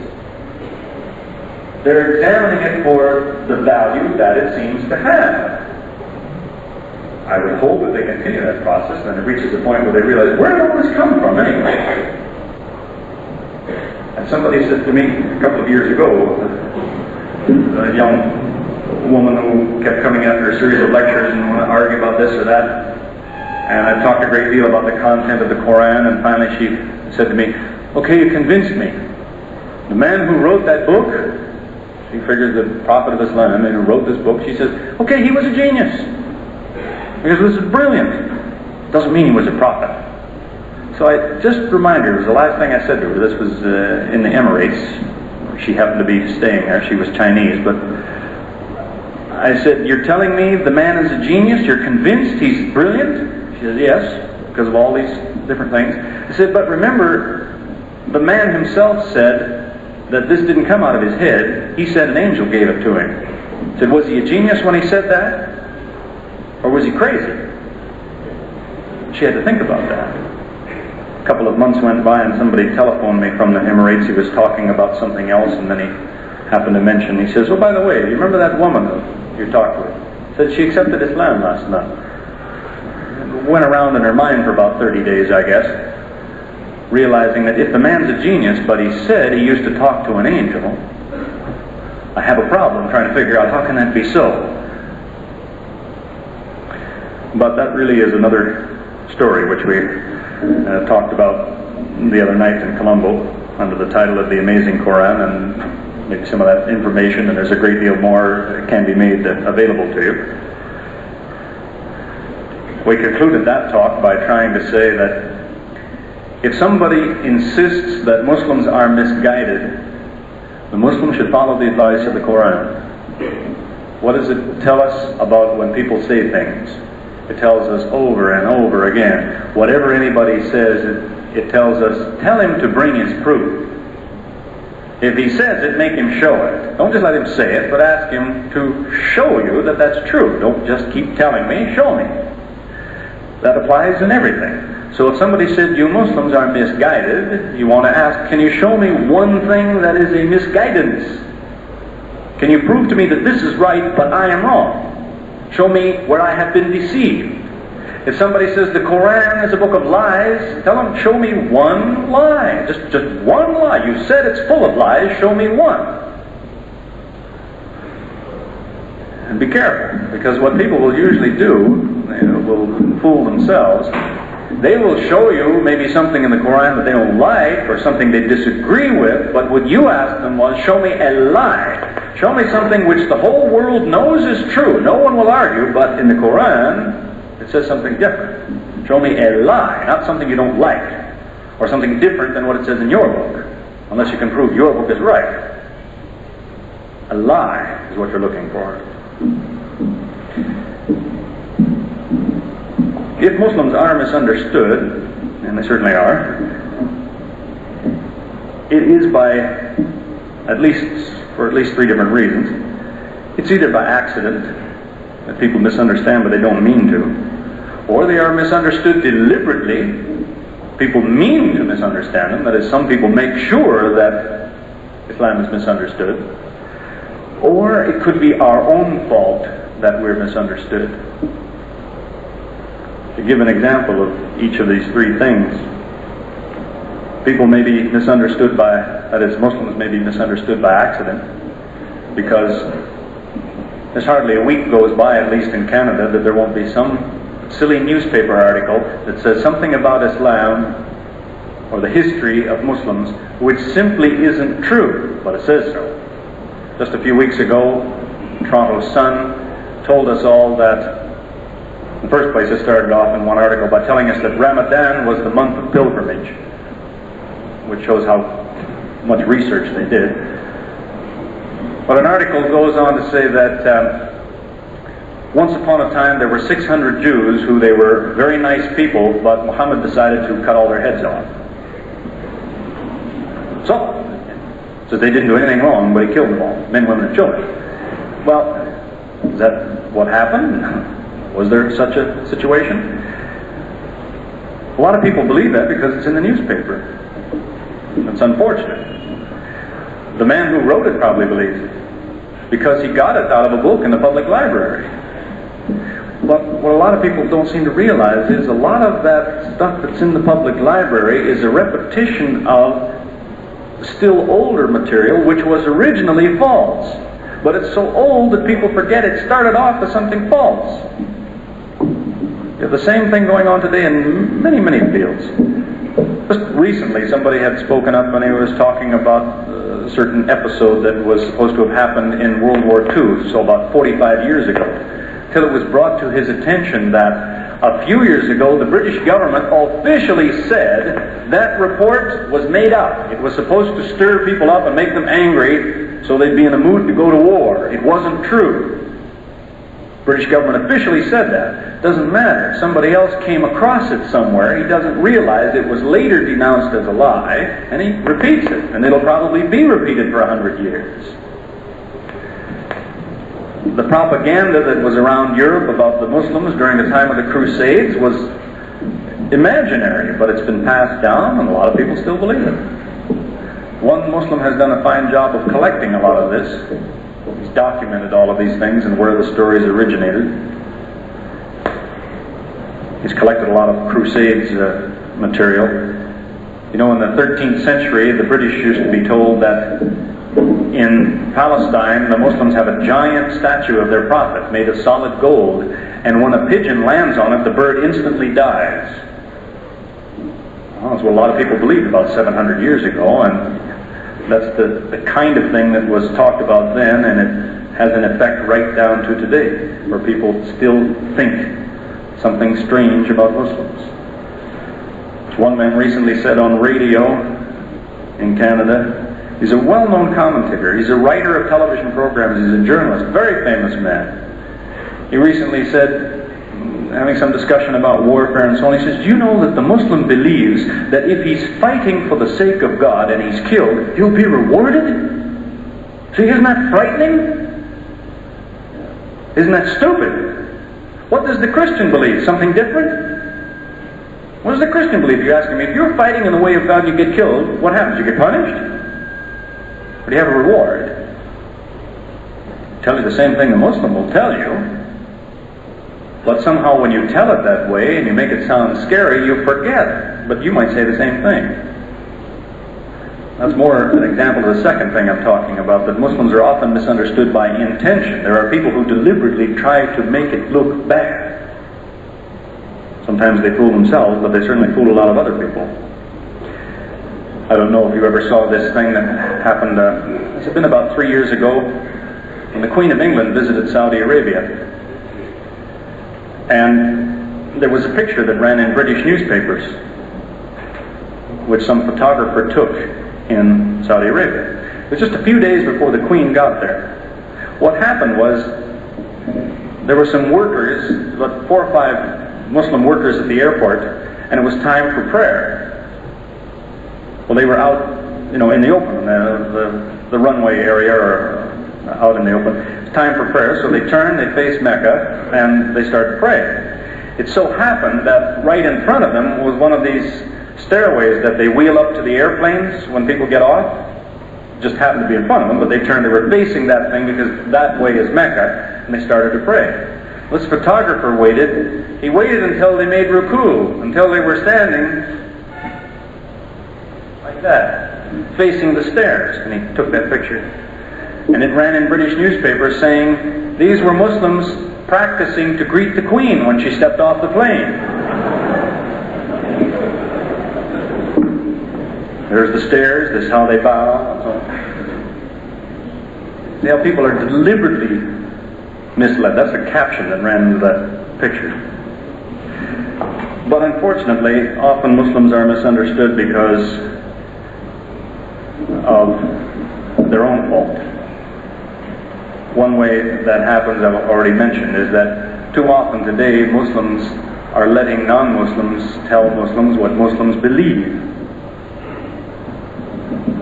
Speaker 1: They're examining it for the value that it seems to have. I would hope that they continue that process, and it reaches the point where they realize, where did all this come from anyway? And somebody said to me a couple of years ago, a young woman who kept coming after a series of lectures and wanted to argue about this or that, and I talked a great deal about the content of the Quran, and finally she said to me, okay, you convinced me. The man who wrote that book, she figures the prophet of Islam, and who wrote this book, she says, okay, he was a genius. Because this is brilliant. Doesn't mean he was a prophet. So I just remind her, it was the last thing I said to her. This was in the Emirates. She happened to be staying there. She was Chinese. But I said, you're telling me the man is a genius? You're convinced he's brilliant? She says, yes, because of all these different things. I said, but remember, the man himself said that this didn't come out of his head. He said an angel gave it to him. I said, was he a genius when he said that? Or was he crazy? She had to think about that. A couple of months went by and somebody telephoned me from the Emirates. He was talking about something else, and then he happened to mention, he says, oh, by the way, do you remember that woman who you talked with? Said she accepted Islam last night. It went around in her mind for about 30 days, I guess, realizing that if the man's a genius, but he said he used to talk to an angel, I have a problem trying to figure out how can that be so. But that really is another story which we talked about the other night in Colombo under the title of The Amazing Quran, and maybe some of that information, and there's a great deal more can be made available to you. We concluded that talk by trying to say that if somebody insists that Muslims are misguided, the Muslim should follow the advice of the Quran. What does it tell us about when people say things? It tells us over and over again, whatever anybody says, it tells us, tell him to bring his proof. If he says it, make him show it. Don't just let him say it, but ask him to show you that that's true. Don't just keep telling me, show me. That applies in everything. So if somebody said, you Muslims are misguided, you want to ask, can you show me one thing that is a misguidance? Can you prove to me that this is right, but I am wrong? Show me where I have been deceived. If somebody says the Quran is a book of lies, tell them, show me one lie. Just one lie. You said it's full of lies, show me one. And be careful, because what people will usually do, will fool themselves. They will show you maybe something in the Quran that they don't like, or something they disagree with, but what you asked them was, show me a lie. Show me something which the whole world knows is true. No one will argue, but in the Quran, it says something different. Show me a lie, not something you don't like, or something different than what it says in your book, unless you can prove your book is right. A lie is what you're looking for. If Muslims are misunderstood, and they certainly are, it is for at least 3 different reasons. It's either by accident, that people misunderstand but they don't mean to. Or they are misunderstood deliberately. People mean to misunderstand them. That is, some people make sure that Islam is misunderstood. Or it could be our own fault that we're misunderstood. To give an example of each of these three things, people may be misunderstood by, that is, Muslims may be misunderstood by accident, because there's hardly a week goes by, at least in Canada, that there won't be some silly newspaper article that says something about Islam or the history of Muslims which simply isn't true, but it says so. Just a few weeks ago, Toronto Sun told us all that, in the first place, it started off in one article by telling us that Ramadan was the month of pilgrimage, which shows how much research they did. But an article goes on to say that once upon a time there were 600 Jews who they were very nice people, but Muhammad decided to cut all their heads off. So they didn't do anything wrong, but he killed them all, men, women, and children. Well, is that what happened? Was there such a situation? A lot of people believe that because it's in the newspaper. It's unfortunate. The man who wrote it probably believes it, because he got it out of a book in the public library. But what a lot of people don't seem to realize is a lot of that stuff that's in the public library is a repetition of still older material which was originally false. But it's so old that people forget it started off as something false. You have the same thing going on today in many, many fields. Just recently, somebody had spoken up when he was talking about a certain episode that was supposed to have happened in World War II, so about 45 years ago, till it was brought to his attention that a few years ago the British government officially said that report was made up. It was supposed to stir people up and make them angry so they'd be in a mood to go to war. It wasn't true. British government officially said that. Doesn't matter. Somebody else came across it somewhere. He doesn't realize it was later denounced as a lie, and he repeats it. And it'll probably be repeated for 100 years. The propaganda that was around Europe about the Muslims during the time of the Crusades was imaginary, but it's been passed down, and a lot of people still believe it. One Muslim has done a fine job of collecting a lot of this. He's documented all of these things and where the stories originated. He's collected a lot of Crusades material. You know, in the 13th century, the British used to be told that in Palestine, the Muslims have a giant statue of their prophet made of solid gold, and when a pigeon lands on it, the bird instantly dies. Well, that's what a lot of people believed about 700 years ago, and that's the kind of thing that was talked about then, and it has an effect right down to today, where people still think something strange about Muslims. One man recently said on radio in Canada, he's a well-known commentator, he's a writer of television programs, he's a journalist, very famous man. He recently said, having some discussion about warfare and so on, he says, do you know that the Muslim believes that if he's fighting for the sake of God and he's killed, he'll be rewarded? See, isn't that frightening? Isn't that stupid? What does the Christian believe? Something different? What does the Christian believe? You're asking me, if you're fighting in the way of God and you get killed, what happens? You get punished? Or do you have a reward? Tell you the same thing the Muslim will tell you. But somehow when you tell it that way and you make it sound scary, you forget. But you might say the same thing. That's more an example of the second thing I'm talking about, that Muslims are often misunderstood by intention. There are people who deliberately try to make it look bad. Sometimes they fool themselves, but they certainly fool a lot of other people. I don't know if you ever saw this thing that happened, it's been about 3 years ago, when the Queen of England visited Saudi Arabia. And there was a picture that ran in British newspapers, which some photographer took in Saudi Arabia. It was just a few days before the Queen got there. What happened was, there were some workers, about 4 or 5 Muslim workers at the airport, and it was time for prayer. Well, they were out, in the open, the runway area, or out in the open. it's time for prayer, so they turn, they face Mecca, and they start to pray. It so happened that right in front of them was one of these stairways that they wheel up to the airplanes when people get off. It just happened to be in front of them, but they turned, they were facing that thing because that way is Mecca, and they started to pray. This photographer waited. He waited until they made ruku, until they were standing like that, facing the stairs, and he took that picture. And it ran in British newspapers saying these were Muslims practicing to greet the Queen when she stepped off the plane. There's the stairs, this is how they bow. See how people are deliberately misled. That's the caption that ran into that picture. But unfortunately, often Muslims are misunderstood because of their own fault. One way that happens, I've already mentioned, is that too often today Muslims are letting non-Muslims tell Muslims what Muslims believe.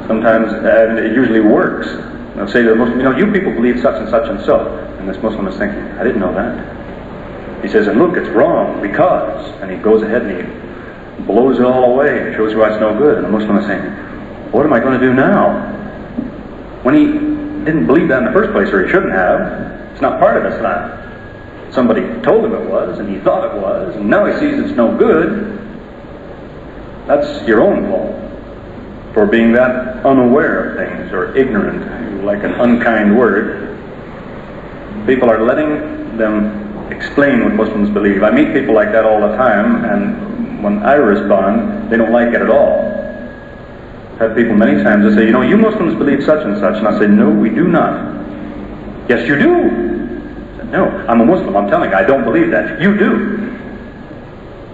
Speaker 1: Sometimes it usually works. They'll say to the Muslim, you people believe such and such and so. And this Muslim is thinking, I didn't know that. He says, and look, it's wrong, because. And he goes ahead and he blows it all away and shows you why it's no good. And the Muslim is saying, what am I going to do now? When he didn't believe that in the first place, or he shouldn't have. It's not part of Islam. Somebody told him it was, and he thought it was, and now he sees it's no good. That's your own fault for being that unaware of things, or ignorant, like an unkind word. People are letting them explain what Muslims believe. I meet people like that all the time, and when I respond, they don't like it at all. I've had people many times that say, you Muslims believe such and such, and I say, no, we do not. Yes, you do. I said, no, I'm a Muslim, I'm telling you, I don't believe that. You do.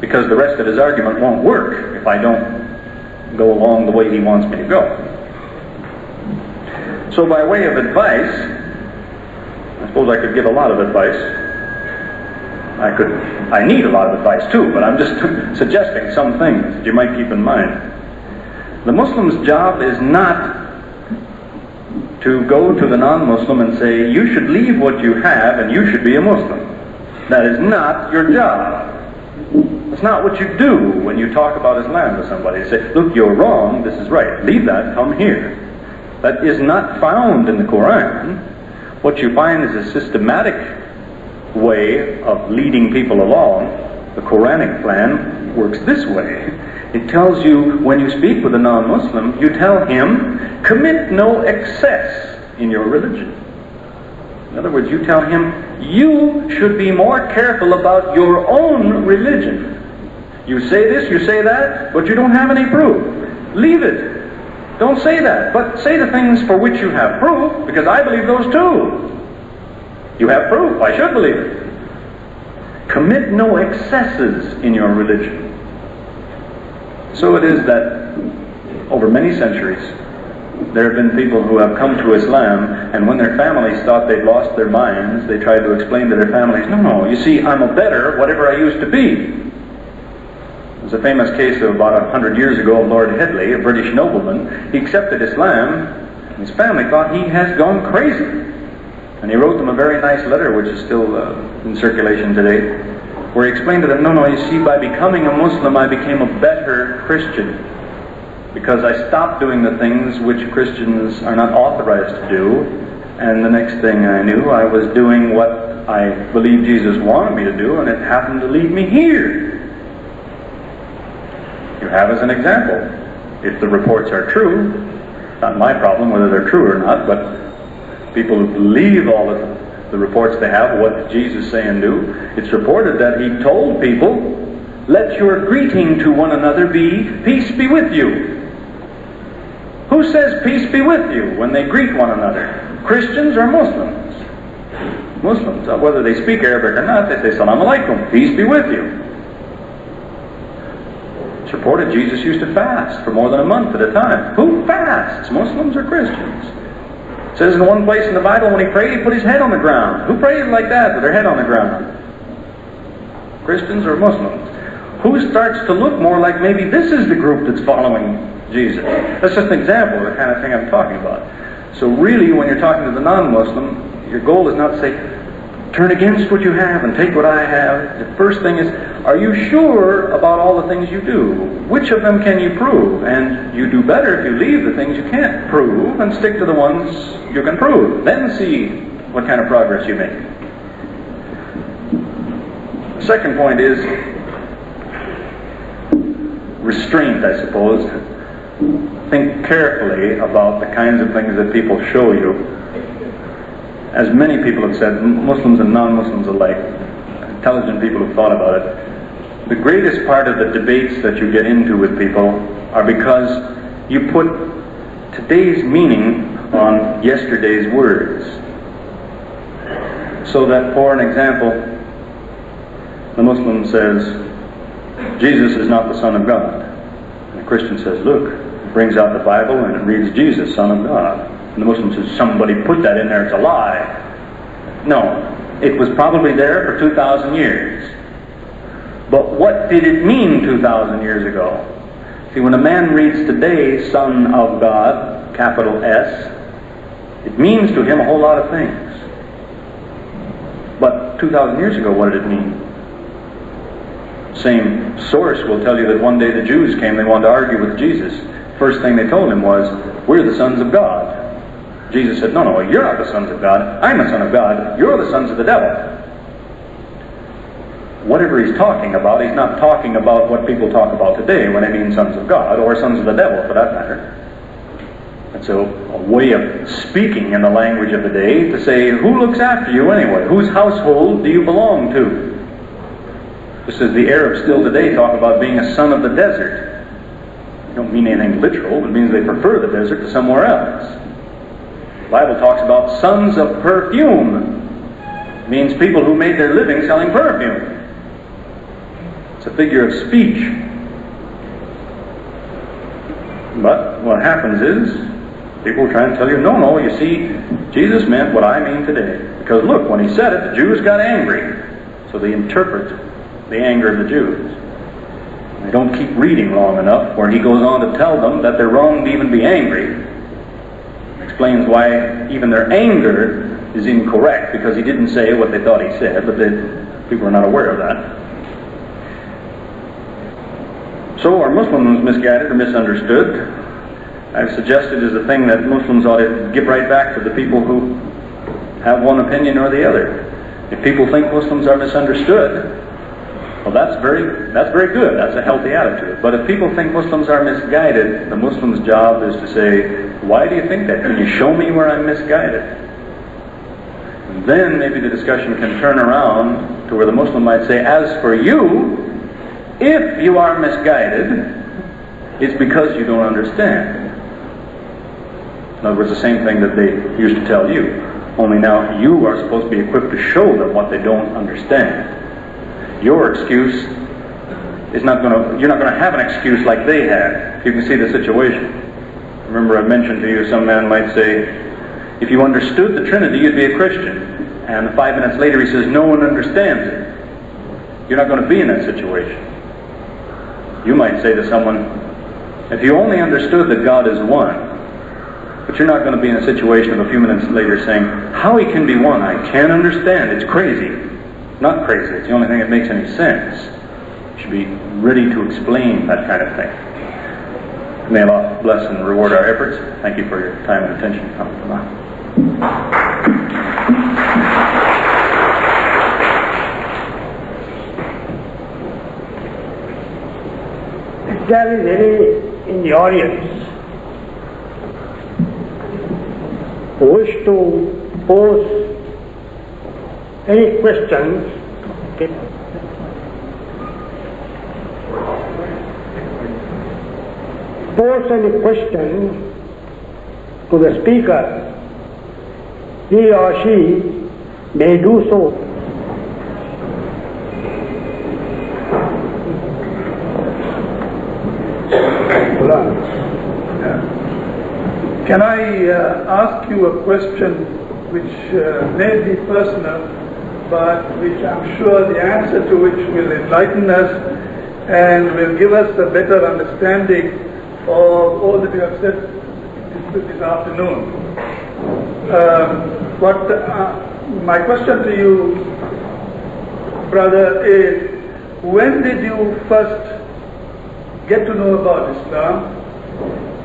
Speaker 1: Because the rest of his argument won't work if I don't go along the way he wants me to go. So by way of advice, I suppose I could give a lot of advice. I need a lot of advice too, but I'm just suggesting some things that you might keep in mind. The Muslim's job is not to go to the non-Muslim and say, you should leave what you have and you should be a Muslim. That is not your job. It's not what you do when you talk about Islam to somebody. You say, look, you're wrong, this is right. Leave that, come here. That is not found in the Quran. What you find is a systematic way of leading people along. The Quranic plan works this way. It tells you, when you speak with a non-Muslim, you tell him, commit no excess in your religion. In other words, you tell him, you should be more careful about your own religion. You say this, you say that, but you don't have any proof. Leave it. Don't say that, but say the things for which you have proof, because I believe those too. You have proof, I should believe it. Commit no excesses in your religion. So it is that over many centuries, there have been people who have come to Islam, and when their families thought they'd lost their minds, they tried to explain to their families, no, you see, I'm a better whatever I used to be. There's a famous case of about 100 years ago of Lord Headley, a British nobleman. He accepted Islam, and his family thought he has gone crazy. And he wrote them a very nice letter, which is still in circulation today, where he explained to them, no, you see, by becoming a Muslim, I became a better Christian, because I stopped doing the things which Christians are not authorized to do, and the next thing I knew, I was doing what I believed Jesus wanted me to do, and it happened to lead me here. You have as an example, if the reports are true, not my problem whether they're true or not, but people who believe all of the reports they have, what Jesus say and do, it's reported that he told people, let your greeting to one another be, peace be with you. Who says peace be with you when they greet one another? Christians or Muslims? Muslims, whether they speak Arabic or not, they say salam alaikum, peace be with you. It's reported Jesus used to fast for more than a month at a time. Who fasts, Muslims or Christians? It says in one place in the Bible, when he prayed, he put his head on the ground. Who prays like that with their head on the ground? Christians or Muslims? Who starts to look more like maybe this is the group that's following Jesus? That's just an example of the kind of thing I'm talking about. So really, when you're talking to the non-Muslim, Your goal is not to say, turn against what you have and take what I have. The first thing is, are you sure about all the things you do? Which of them can you prove? And you do better if you leave the things you can't prove and stick to the ones you can prove. Then see what kind of progress you make. The second point is restraint, I suppose. Think carefully about the kinds of things that people show you. As many people have said, Muslims and non-Muslims alike, intelligent people have thought about it, the greatest part of the debates that you get into with people are because you put today's meaning on yesterday's words. So that, for an example, the Muslim says, Jesus is not the Son of God. And the Christian says, look, it brings out the Bible and it reads Jesus, Son of God. And the Muslim says, somebody put that in there, it's a lie. No, it was probably there for 2,000 years. But what did it mean 2,000 years ago? See, when a man reads today, Son of God, capital S, it means to him a whole lot of things. But 2,000 years ago, what did it mean? Same source will tell you that one day the Jews came, they wanted to argue with Jesus. First thing they told him was, we're the sons of God. Jesus said, no, you're not the sons of God. I'm a son of God. You're the sons of the devil. Whatever he's talking about, he's not talking about what people talk about today when they mean sons of God, or sons of the devil for that matter. It's a way of speaking in the language of the day to say, who looks after you anyway? Whose household do you belong to? Just as the Arabs still today talk about being a son of the desert. They don't mean anything literal, but it means they prefer the desert to somewhere else. The Bible talks about sons of perfume. It means people who made their living selling perfume. It's a figure of speech. But what happens is, people try and tell you, no, you see, Jesus meant what I mean today. Because look, when he said it, the Jews got angry. So they interpret the anger of the Jews. They don't keep reading long enough where he goes on to tell them that they're wrong to even be angry. Explains why even their anger is incorrect, because he didn't say what they thought he said, but people are not aware of that. So are Muslims misguided or misunderstood? I've suggested is a thing that Muslims ought to give right back to the people who have one opinion or the other. If people think Muslims are misunderstood, well, that's very good. That's a healthy attitude. But if people think Muslims are misguided, the Muslim's job is to say, why do you think that? Can you show me where I'm misguided? And then maybe the discussion can turn around to where the Muslim might say, as for you, if you are misguided, it's because you don't understand. In other words, the same thing that they used to tell you. Only now you are supposed to be equipped to show them what they don't understand. Your excuse is not going to, you're not going to have an excuse like they had. You can see the situation. Remember I mentioned to you, some man might say, if you understood the Trinity, you'd be a Christian. And 5 minutes later he says, no one understands it. You're not going to be in that situation. You might say to someone, if you only understood that God is one, but you're not going to be in a situation of a few minutes later saying, how he can be one, I can't understand, it's crazy. Not crazy, it's the only thing that makes any sense. You should be ready to explain that kind of thing. May Allah bless and reward our efforts. Thank you for your time and attention.
Speaker 2: If there is any in the audience who wish to pose any questions, pose any question to the speaker, he or she may do so.
Speaker 3: Can I ask you a question which may be personal, but which I'm sure the answer to which will enlighten us and will give us a better understanding of all that you have said this afternoon. My question to you, brother, is when did you first get to know about Islam,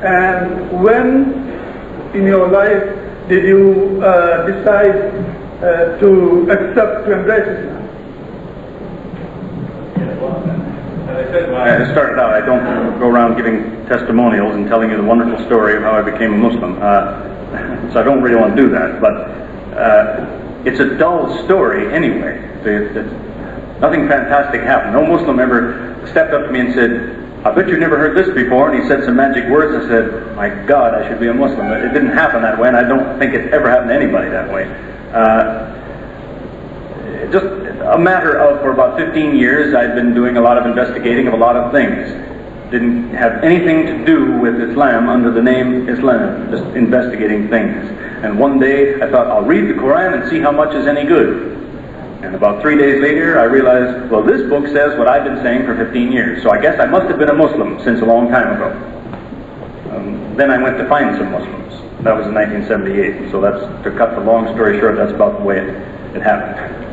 Speaker 3: and when in your life did you decide to embrace Islam?
Speaker 1: I started out, I don't go around giving testimonials and telling you the wonderful story of how I became a Muslim. So I don't really want to do that, but it's a dull story anyway. Nothing fantastic happened. No Muslim ever stepped up to me and said, I bet you've never heard this before, and he said some magic words and said, my God, I should be a Muslim. It didn't happen that way, and I don't think it ever happened to anybody that way. Just a matter of, for about 15 years, I'd been doing a lot of investigating of a lot of things. Didn't have anything to do with Islam under the name Islam, just investigating things. And one day I thought, I'll read the Quran and see how much is any good. And about 3 days later I realized, well, this book says what I've been saying for 15 years, so I guess I must have been a Muslim since a long time ago. Then I went to find some Muslims. That was in 1978, so that's, to cut the long story short, that's about the way it happened.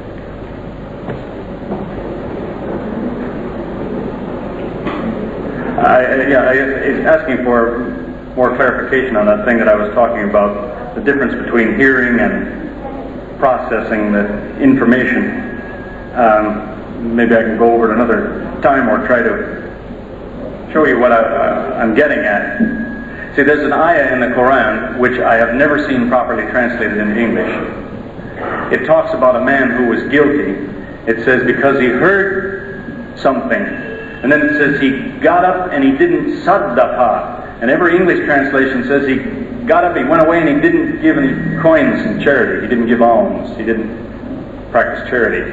Speaker 1: I asking for more clarification on that thing that I was talking about, the difference between hearing and processing the information. Maybe I can go over it another time or try to show you what I'm getting at. See, there's an ayah in the Quran which I have never seen properly translated into English. It talks about a man who was guilty. It says because he heard something. And then it says he got up and he didn't saddaqa. And every English translation says he got up, he went away, and he didn't give any coins in charity. He didn't give alms. He didn't practice charity.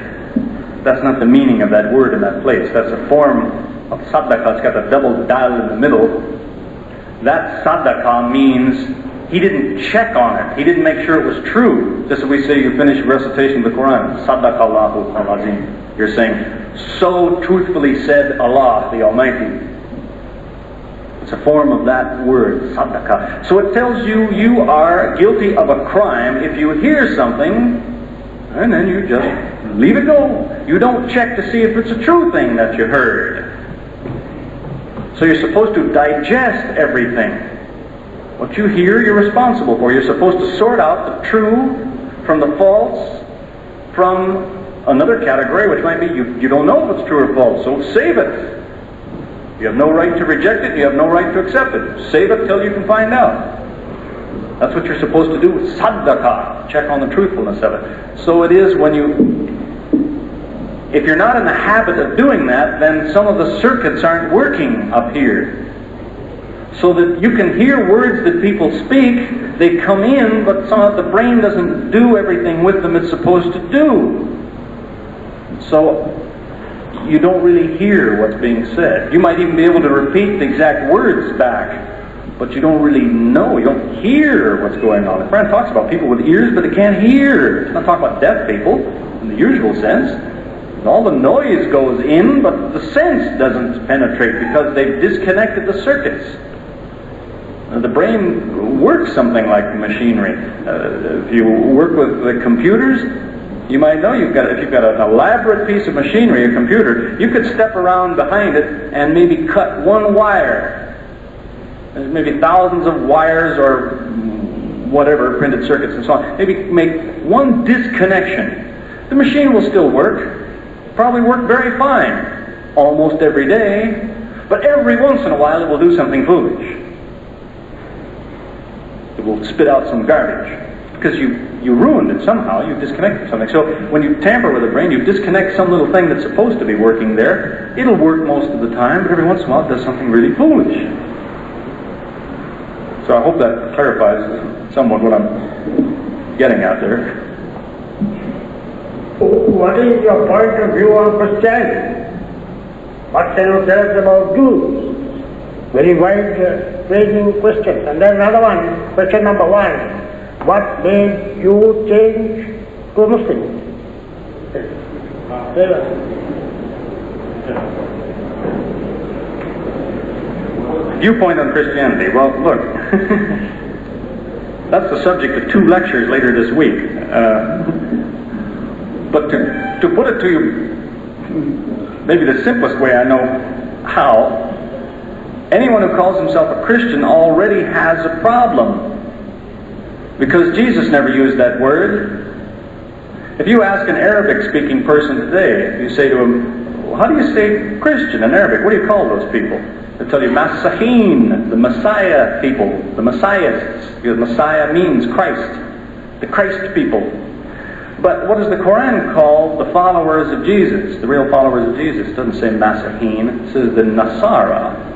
Speaker 1: That's not the meaning of that word in that place. That's a form of saddaqa. It's got a double dal in the middle. That saddaqa means he didn't check on it. He didn't make sure it was true. Just as we say you finish recitation of the Quran, Saddaqallahu al-Azim. You're saying, so truthfully said Allah the Almighty. It's a form of that word, saddaqa. So it tells you you are guilty of a crime if you hear something, and then you just leave it go. You don't check to see if it's a true thing that you heard. So you're supposed to digest everything. What you hear, you're responsible for. You're supposed to sort out the true from the false, from another category, which might be you don't know if it's true or false, so save it. You have no right to reject it, you have no right to accept it. Save it till you can find out. That's what you're supposed to do with saddaqa. Check on the truthfulness of it. So it is when if you're not in the habit of doing that, then some of the circuits aren't working up here. So that you can hear words that people speak, they come in, but the brain doesn't do everything with them it's supposed to do. So you don't really hear what's being said. You might even be able to repeat the exact words back, but you don't really know. You don't hear what's going on. The Quran talks about people with ears, but they can't hear. It's not talking about deaf people in the usual sense. All the noise goes in, but the sense doesn't penetrate because they've disconnected the circuits. The brain works something like machinery. If you work with the computers, you might know if you've got an elaborate piece of machinery, a computer, you could step around behind it and maybe cut one wire. There's maybe thousands of wires or whatever, printed circuits and so on. Maybe make one disconnection. The machine will still work, probably work very fine, almost every day, but every once in a while it will do something foolish. It will spit out some garbage. Because you ruined it somehow, you disconnected something. So when you tamper with the brain, you disconnect some little thing that's supposed to be working there. It'll work most of the time, but every once in a while it does something really foolish. So I hope that clarifies somewhat what I'm getting at there.
Speaker 2: What is your point of view on Christianity? What can you tell us about Jews? Very wide-ranging question. And then another one, question number one. What made you change to Muslim?
Speaker 1: Viewpoint on Christianity. Well, look, that's the subject of 2 lectures later this week. But to put it to you, maybe the simplest way I know how, anyone who calls himself a Christian already has a problem. Because Jesus never used that word. If you ask an Arabic-speaking person today, you say to him, well, how do you say Christian in Arabic? What do you call those people? They'll tell you Masihin, the Messiah people, the Messiahists. Because Messiah means Christ, the Christ people. But what does the Quran call the followers of Jesus, the real followers of Jesus? It doesn't say Masihin, it says the Nasara.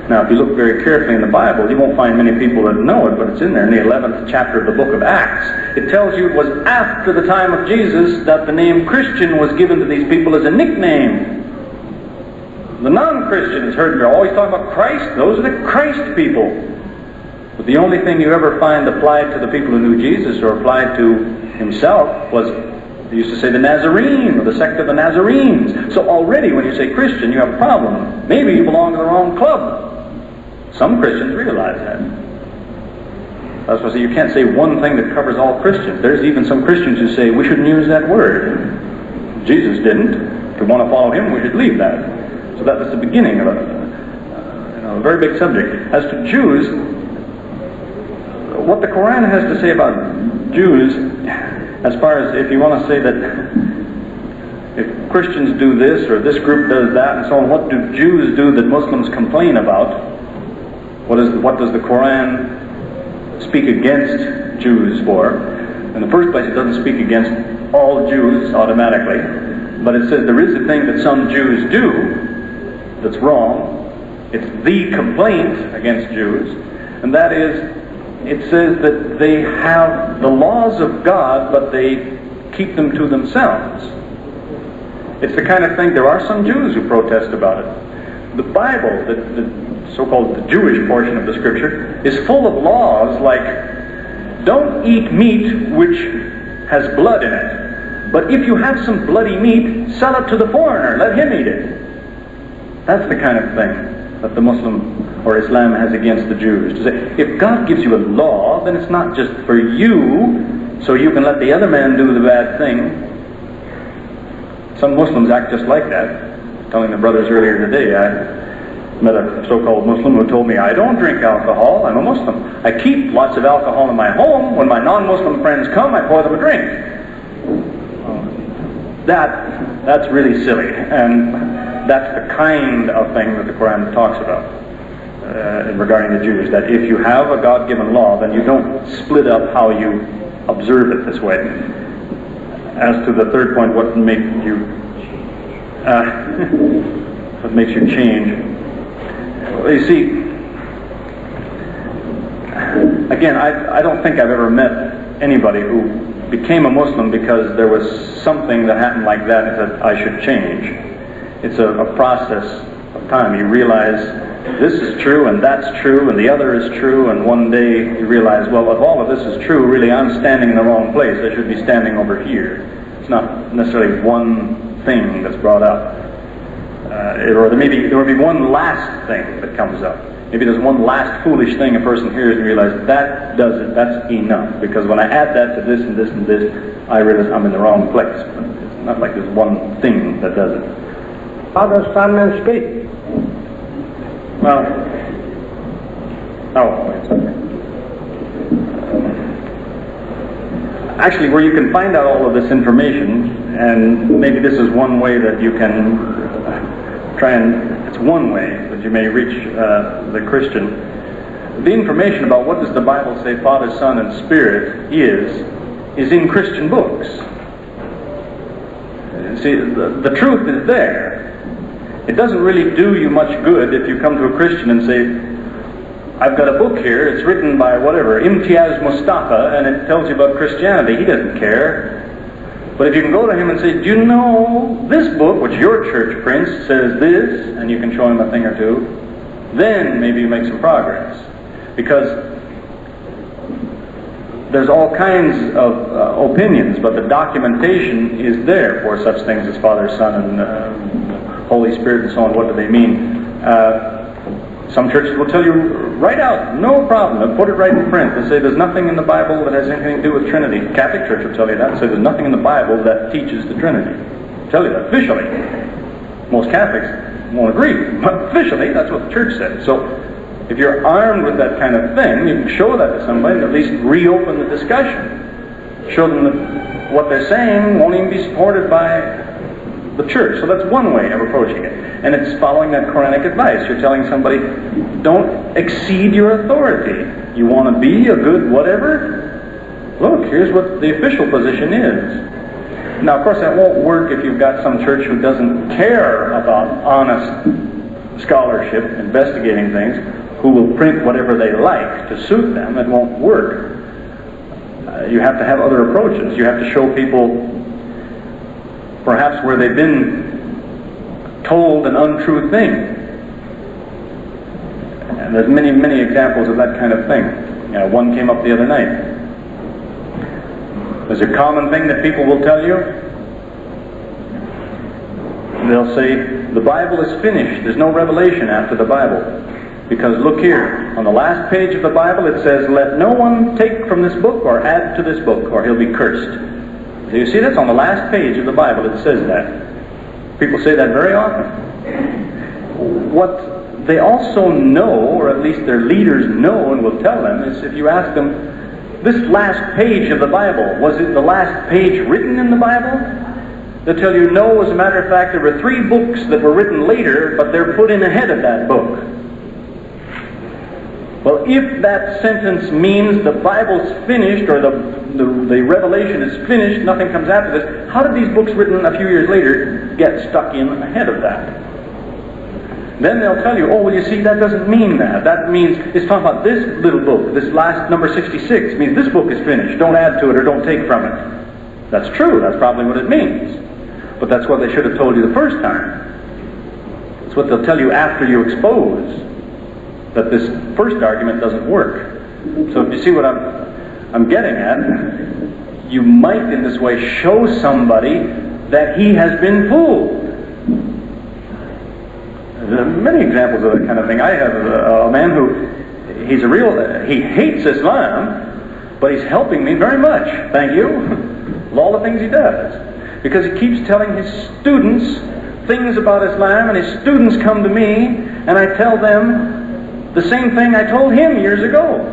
Speaker 1: Now, if you look very carefully in the Bible, you won't find many people that know it, but it's in there in the 11th chapter of the book of Acts. It tells you it was after the time of Jesus that the name Christian was given to these people as a nickname. The non-Christians heard they're always talking about Christ. Those are the Christ people. But the only thing you ever find applied to the people who knew Jesus or applied to himself was, they used to say the Nazarene, or the sect of the Nazarenes. So already when you say Christian, you have a problem. Maybe you belong to the wrong club. Some Christians realize that. That's why I say you can't say one thing that covers all Christians. There's even some Christians who say we shouldn't use that word. Jesus didn't. If we want to follow him, we should leave that. So that was the beginning of a very big subject. As to Jews, what the Quran has to say about Jews, as far as if you want to say that if Christians do this or this group does that and so on, what do Jews do that Muslims complain about? What does the Quran speak against Jews for? In the first place, it doesn't speak against all Jews automatically, but it says there is a thing that some Jews do that's wrong. It's the complaint against Jews, and that is, it says that they have the laws of God, but they keep them to themselves. It's the kind of thing, there are some Jews who protest about it. The Bible, the so-called the Jewish portion of the Scripture, is full of laws like, don't eat meat which has blood in it. But if you have some bloody meat, sell it to the foreigner, let him eat it. That's the kind of thing that the Muslim or Islam has against the Jews. To say, if God gives you a law, then it's not just for you, so you can let the other man do the bad thing. Some Muslims act just like that. Telling the brothers earlier today, I met a so-called Muslim who told me, I don't drink alcohol, I'm a Muslim. I keep lots of alcohol in my home. When my non-Muslim friends come, I pour them a drink. That's really silly, and that's the kind of thing that the Quran talks about regarding the Jews, that if you have a God-given law, then you don't split up how you observe it this way. As to the third point, what makes you change? You see, again, I don't think I've ever met anybody who became a Muslim because there was something that happened like that that I should change. It's a process of time. You realize this is true and that's true and the other is true, and one day you realize, well, if all of this is true, really I'm standing in the wrong place. I should be standing over here. It's not necessarily one thing that's brought up. Or there will be one last thing that comes up. Maybe there's one last foolish thing a person hears and realizes that does it, that's enough. Because when I add that to this and this and this, I realize I'm in the wrong place. But it's not like there's one thing that does it.
Speaker 2: Father, Son, and Spirit.
Speaker 1: Well, wait a second. Actually, where you can find out all of this information, and maybe this is one way that you can it's one way that you may reach the Christian. The information about what does the Bible say Father, Son, and Spirit is in Christian books. See, the truth is there. It doesn't really do you much good if you come to a Christian and say, I've got a book here, it's written by whatever, Imtiaz Mustafa, and it tells you about Christianity. He doesn't care. But if you can go to him and say, do you know this book, which your church prints, says this, and you can show him a thing or two, then maybe you make some progress. Because there's all kinds of opinions, but the documentation is there for such things as Father, Son, and Holy Spirit and so on. What do they mean? Some churches will tell you right out, no problem. They'll put it right in print. They say there's nothing in the Bible that has anything to do with Trinity. Catholic Church will tell you that. Say there's nothing in the Bible that teaches the Trinity. They'll tell you that officially. Most Catholics won't agree, but officially that's what the Church said. So if you're armed with that kind of thing, you can show that to somebody and at least reopen the discussion. Show them that what they're saying won't even be supported by the Church. So that's one way of approaching it. And it's following that Quranic advice. You're telling somebody, don't exceed your authority. You want to be a good whatever? Look, here's what the official position is. Now, of course, that won't work if you've got some church who doesn't care about honest scholarship, investigating things, who will print whatever they like to suit them. It won't work. You have to have other approaches. You have to show people perhaps where they've been told an untrue thing. And there's many, many examples of that kind of thing. One came up the other night. There's a common thing that people will tell you. They'll say, the Bible is finished. There's no revelation after the Bible. Because look here, on the last page of the Bible it says, let no one take from this book or add to this book, or he'll be cursed. So you see, that's on the last page of the Bible it says that. People say that very often. What they also know, or at least their leaders know and will tell them, is if you ask them, this last page of the Bible, was it the last page written in the Bible? They'll tell you, no, as a matter of fact, there were 3 books that were written later, but they're put in ahead of that book. Well, if that sentence means the Bible's finished, or the revelation is finished, nothing comes after this, how did these books written a few years later get stuck in ahead of that? Then they'll tell you, oh, well, you see, that doesn't mean that. That means, it's talking about this little book, this last number 66, means this book is finished. Don't add to it or don't take from it. That's true, that's probably what it means. But that's what they should have told you the first time. It's what they'll tell you after you expose that this first argument doesn't work. So if you see what I'm getting at, you might in this way show somebody that he has been fooled. There are many examples of that kind of thing. I have a man who, he hates Islam, but he's helping me very much, thank you, with all the things he does. Because he keeps telling his students things about Islam, and his students come to me, and I tell them the same thing I told him years ago.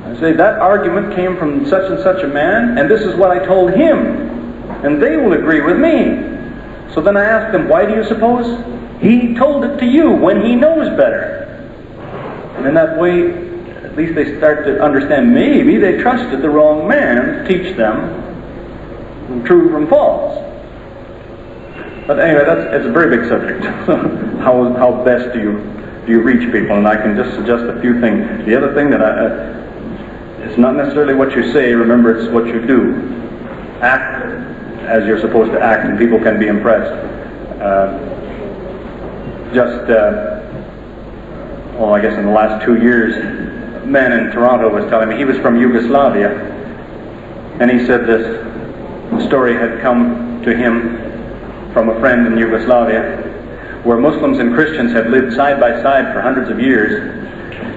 Speaker 1: I say, that argument came from such and such a man, and this is what I told him, and they will agree with me. So then I ask them, why do you suppose he told it to you when he knows better? And in that way, at least they start to understand maybe they trusted the wrong man to teach them true from false. But anyway, it's a very big subject. How best do you reach people? And I can just suggest a few things. The other thing that it's not necessarily what you say, remember, it's what you do. Act as you're supposed to act, and people can be impressed. I guess in the last 2 years, a man in Toronto was telling me, he was from Yugoslavia, and he said this story had come to him from a friend in Yugoslavia, where Muslims and Christians had lived side by side for hundreds of years.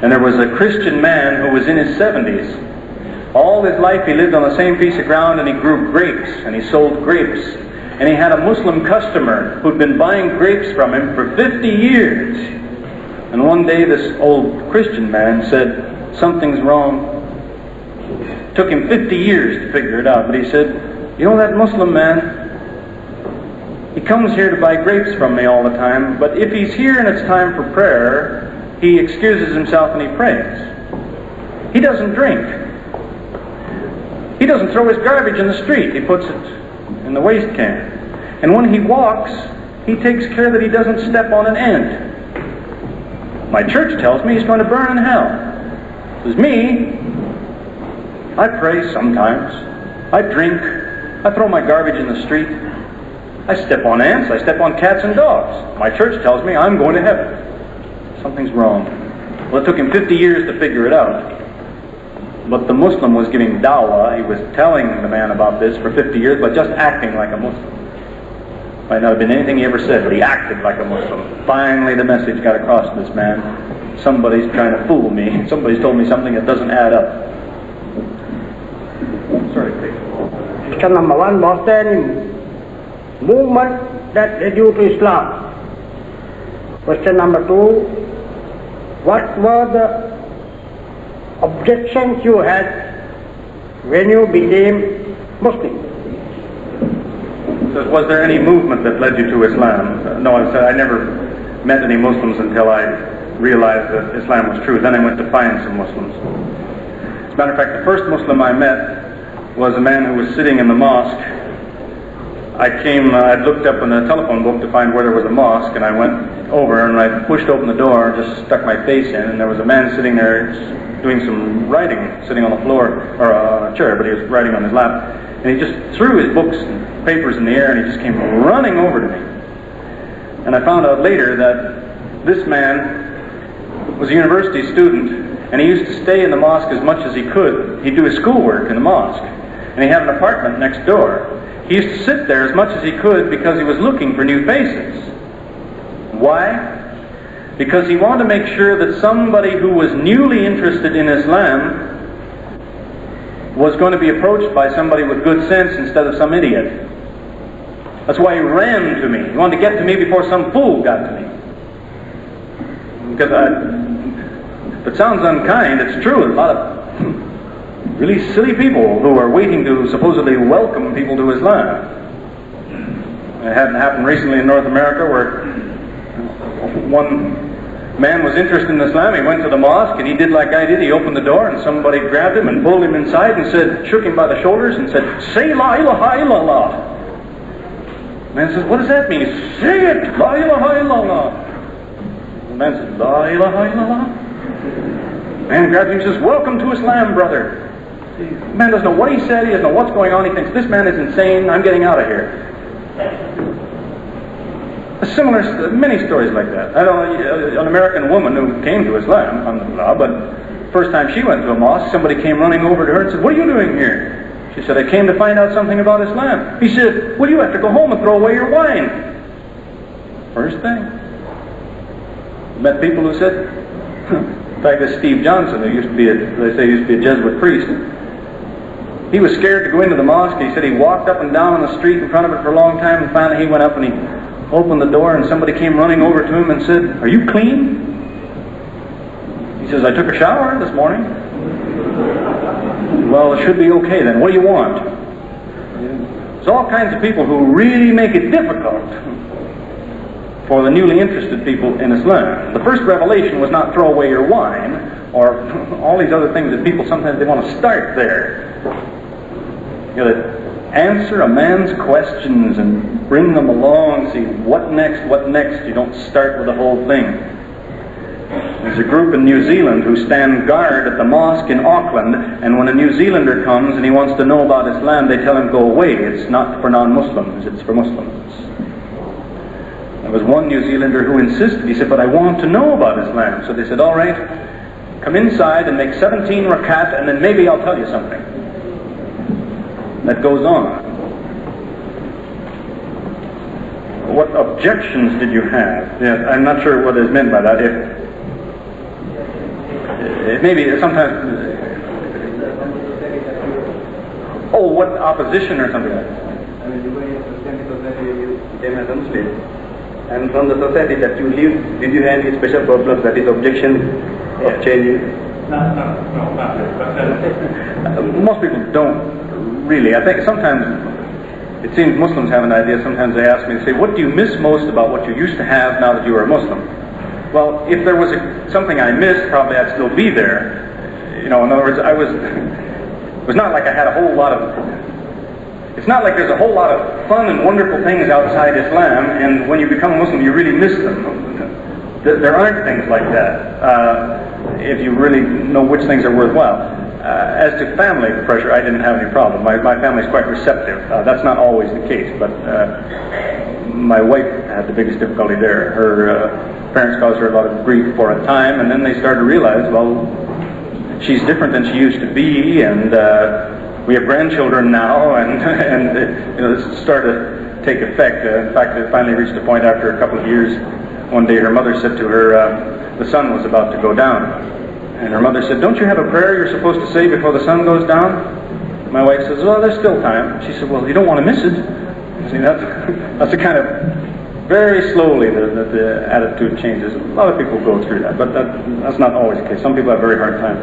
Speaker 1: And there was a Christian man who was in his 70s. All his life he lived on the same piece of ground, and he grew grapes, and he sold grapes. And he had a Muslim customer who'd been buying grapes from him for 50 years. And one day this old Christian man said, something's wrong. It took him 50 years to figure it out, but he said, you know, that Muslim man, he comes here to buy grapes from me all the time, but if he's here and it's time for prayer, he excuses himself and he prays. He doesn't drink. He doesn't throw his garbage in the street. He puts it in the waste can. And when he walks, he takes care that he doesn't step on an ant. My church tells me he's going to burn in hell. As me, I pray sometimes. I drink. I throw my garbage in the street. I step on ants. I step on cats and dogs. My church tells me I'm going to heaven. Something's wrong. Well, it took him 50 years to figure it out. But the Muslim was giving dawah. He was telling the man about this for 50 years, but just acting like a Muslim. Might not have been anything he ever said, but he acted like a Muslim. Finally, the message got across to this man. somebody's trying to fool me. Somebody's told me something that doesn't add up. Sorry, please.
Speaker 2: Question number one, was there any movement that led you to Islam? Question number two, what were the objections you had when you became Muslim?
Speaker 1: So was there any movement that led you to Islam? No, I said I never met any Muslims until I realized that Islam was true. Then I went to find some Muslims. As a matter of fact, the first Muslim I met was a man who was sitting in the mosque. I'd looked up in the telephone book to find where there was a mosque, and I went over and I pushed open the door and just stuck my face in, and there was a man sitting there doing some writing, sitting on the floor, or on a chair, but he was writing on his lap, and he just threw his books and papers in the air, and he just came running over to me. And I found out later that this man was a university student, and he used to stay in the mosque as much as he could. He'd do his schoolwork in the mosque, and he had an apartment next door. He used to sit there as much as he could because he was looking for new faces. Why? Because he wanted to make sure that somebody who was newly interested in Islam was going to be approached by somebody with good sense instead of some idiot. That's why he ran to me. He wanted to get to me before some fool got to me. Because if it sounds unkind, it's true. A lot of really silly people who are waiting to supposedly welcome people to Islam. It hadn't happened recently in North America where one man was interested in Islam. He went to the mosque and he did like I did. He opened the door and somebody grabbed him and pulled him inside and shook him by the shoulders and said, "Say La ilaha illallah." The man says, "What does that mean?" He says, "Say it, La ilaha illallah." The man says, "La ilaha illallah." The man grabs him and says, "Welcome to Islam, brother." The man doesn't know what he said, he doesn't know what's going on, he thinks this man is insane, I'm getting out of here. Many stories like that. I know an American woman who came to Islam, alhamdulillah, but first time she went to a mosque, somebody came running over to her and said, "What are you doing here?" She said, "I came to find out something about Islam." He said, "Well, you have to go home and throw away your wine." First thing. Met people who said, in fact, this Steve Johnson, who used to be a Jesuit priest, he was scared to go into the mosque. He said he walked up and down on the street in front of it for a long time, and finally he went up and he opened the door and somebody came running over to him and said, "Are you clean?" He says, "I took a shower this morning." "Well, it should be okay then. What do you want?" There's all kinds of people who really make it difficult for the newly interested people in Islam. The first revelation was not throw away your wine, or all these other things that people sometimes they want to start there. You know, answer a man's questions and bring them along, see what next. You don't start with the whole thing. There's a group in New Zealand who stand guard at the mosque in Auckland, and when a New Zealander comes and he wants to know about Islam, they tell him, "Go away, it's not for non-Muslims, it's for Muslims." There was one New Zealander who insisted. He said, "But I want to know about Islam." So they said, "All right, come inside and make 17 rakat, and then maybe I'll tell you something." That goes on. What objections did you have? Yeah, I'm not sure what is meant by that. It maybe sometimes. Oh, what opposition or something like that?
Speaker 4: I mean, you were in Christian society, you became a Muslim. And from the society that you live, did you have any special problems, that is objection of changing?
Speaker 1: No, not really. Most people don't really. I think sometimes it seems Muslims have an idea. Sometimes they ask me, they say, "What do you miss most about what you used to have now that you are a Muslim?" Well, if there was something I missed, probably I'd still be there. You know, in other words, it was not like I had a whole lot of. It's not like there's a whole lot of fun and wonderful things outside Islam, and when you become a Muslim, you really miss them. There aren't things like that, if you really know which things are worthwhile. As to family pressure, I didn't have any problem. My family's quite receptive. That's not always the case, but my wife had the biggest difficulty there. Her parents caused her a lot of grief for a time, and then they started to realize, well, she's different than she used to be, and we have grandchildren now, and this started to take effect. In fact, it finally reached a point after a couple of years. One day her mother said to her, the sun was about to go down. And her mother said, "Don't you have a prayer you're supposed to say before the sun goes down?" My wife says, "Well, there's still time." She said, "Well, you don't want to miss it." See, that's the kind of, very slowly that the attitude changes. A lot of people go through that, but that's not always the case. Some people have a very hard time.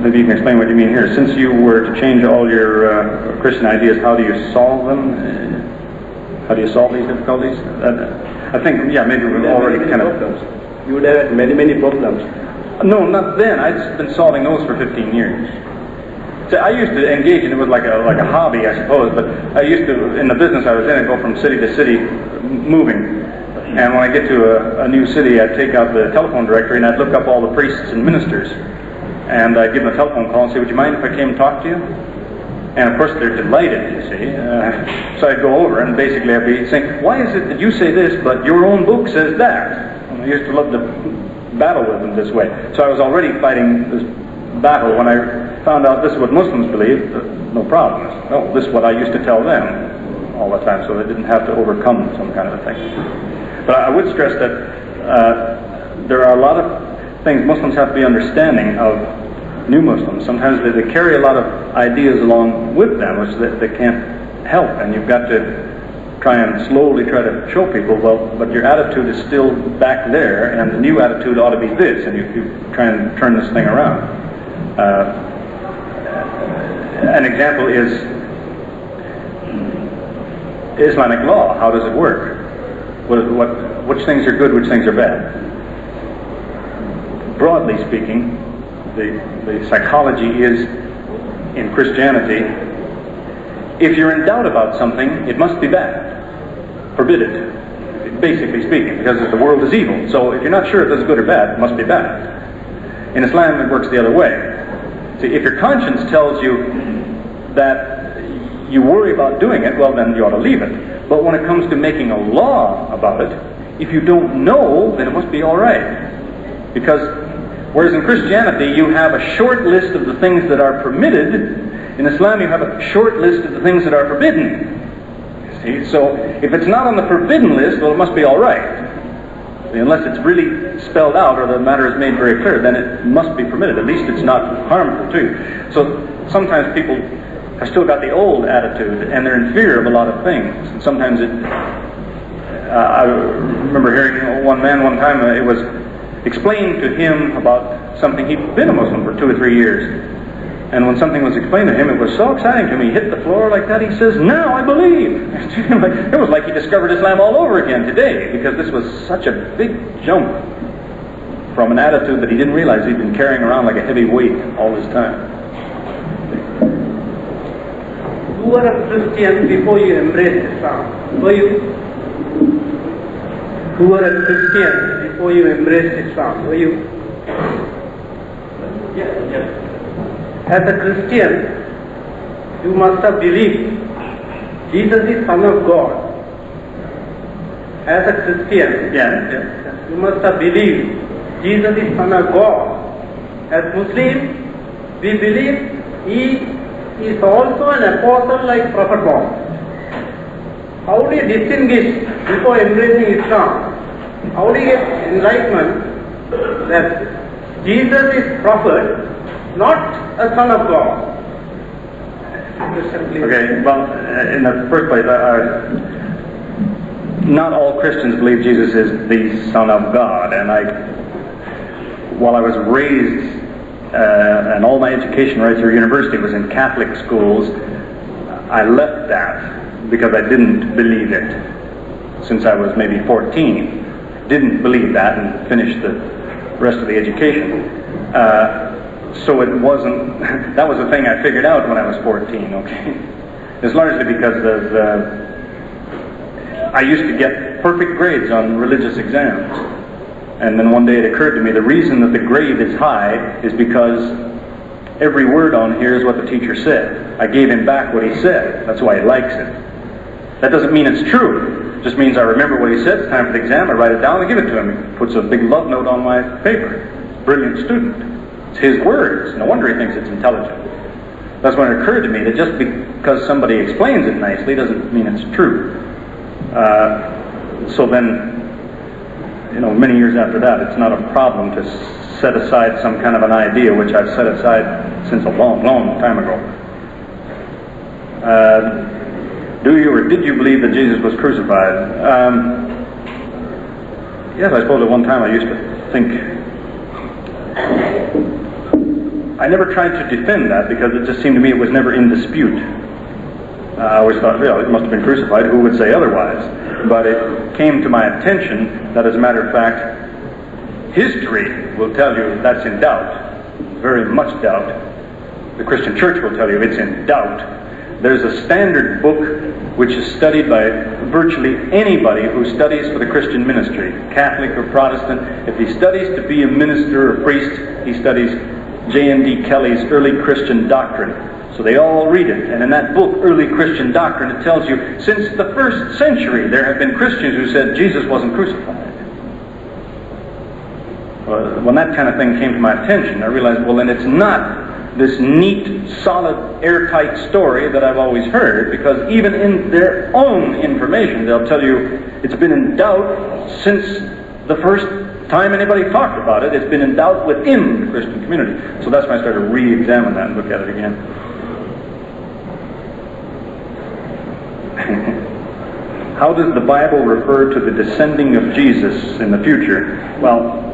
Speaker 1: Maybe you can explain what you mean here. Since you were to change all your Christian ideas, how do you solve them? How do you solve these difficulties? I think, yeah, maybe we've already kind of...
Speaker 4: You would have many problems.
Speaker 1: No, not then. I'd been solving those for 15 years. So I used to engage in it with like a hobby, I suppose, but I used to, in the business I was in, I'd go from city to city moving. And when I get to a new city, I'd take out the telephone directory and I'd look up all the priests and ministers. And I'd give them a telephone call and say, "Would you mind if I came and talked to you?" And of course they're delighted, you see. So I'd go over and basically I'd be saying, "Why is it that you say this, but your own book says that?" And I used to love to battle with them this way. So I was already fighting this battle when I found out this is what Muslims believe. No problem. No, this is what I used to tell them all the time, so they didn't have to overcome some kind of a thing. But I would stress that there are a lot of things Muslims have to be understanding of new Muslims. Sometimes they carry a lot of ideas along with them which they can't help, and you've got to try and slowly try to show people, well, but your attitude is still back there, and the new attitude ought to be this, and you try and turn this thing around. An example is Islamic law. How does it work? Which things are good, which things are bad? Broadly speaking, the psychology is, in Christianity, if you're in doubt about something, it must be bad. Forbid it, basically speaking, because the world is evil. So if you're not sure if this is good or bad, it must be bad. In Islam, it works the other way. See, if your conscience tells you that you worry about doing it, well, then you ought to leave it. But when it comes to making a law about it, if you don't know, then it must be all right. Because whereas in Christianity you have a short list of the things that are permitted, in Islam you have a short list of the things that are forbidden. See, so if it's not on the forbidden list, well, it must be all right. Unless it's really spelled out or the matter is made very clear, then it must be permitted. At least it's not harmful to you. So sometimes people have still got the old attitude and they're in fear of a lot of things. And sometimes I remember hearing one man one time, it was explained to him about something. He'd been a Muslim for 2 or 3 years. And when something was explained to him, it was so exciting to him. He hit the floor like that. He says, "Now I believe." It was like he discovered Islam all over again today, because this was such a big jump from an attitude that he didn't realize he'd been carrying around like a heavy weight all this time.
Speaker 2: You were a Christian before you embraced Islam, were you? You were a Christian before you embraced Islam, were you?
Speaker 4: Yes.
Speaker 2: As a Christian, you must have believed Jesus is Son of God. As a Christian, you must have believed Jesus is Son of God. As Muslims, we believe He is also an apostle like Prophet Muhammad. How do you distinguish before embracing Islam? How do you get enlightenment that Jesus is prophet, not a son of God?
Speaker 1: Okay, well, in the first place, not all Christians believe Jesus is the Son of God, and while I was raised, and all my education right through university was in Catholic schools, I left that because I didn't believe it. Since I was maybe 14, didn't believe that and finished the rest of the education. So it wasn't, that was the thing I figured out when I was 14, okay? It's largely because of, I used to get perfect grades on religious exams. And then one day it occurred to me, the reason that the grade is high is because every word on here is what the teacher said. I gave him back what he said. That's why he likes it. That doesn't mean it's true. It just means I remember what he said. It's time for the exam. I write it down and give it to him. He puts a big love note on my paper. Brilliant student. It's his words. No wonder he thinks it's intelligent. That's when it occurred to me that just because somebody explains it nicely doesn't mean it's true. So then, many years after that, it's not a problem to set aside some kind of an idea, which I've set aside since a long, long time ago. Do you or did you believe that Jesus was crucified? Yes, I suppose at one time I used to think. I never tried to defend that because it just seemed to me it was never in dispute. I always thought, it must have been crucified. Who would say otherwise? But it came to my attention that, as a matter of fact, history will tell you that's in doubt, very much doubt. The Christian church will tell you it's in doubt. There's a standard book which is studied by virtually anybody who studies for the Christian ministry, Catholic or Protestant. If he studies to be a minister or priest, he studies J.N.D. Kelly's Early Christian Doctrine. So they all read it. And in that book, Early Christian Doctrine, it tells you, since the first century, there have been Christians who said Jesus wasn't crucified. When that kind of thing came to my attention, I realized, well, then it's not this neat, solid, airtight story that I've always heard, because even in their own information, they'll tell you it's been in doubt since the first time anybody talked about it. It's been in doubt within the Christian community. So that's when I started to re-examine that and look at it again. How does the Bible refer to the descending of Jesus in the future? Well,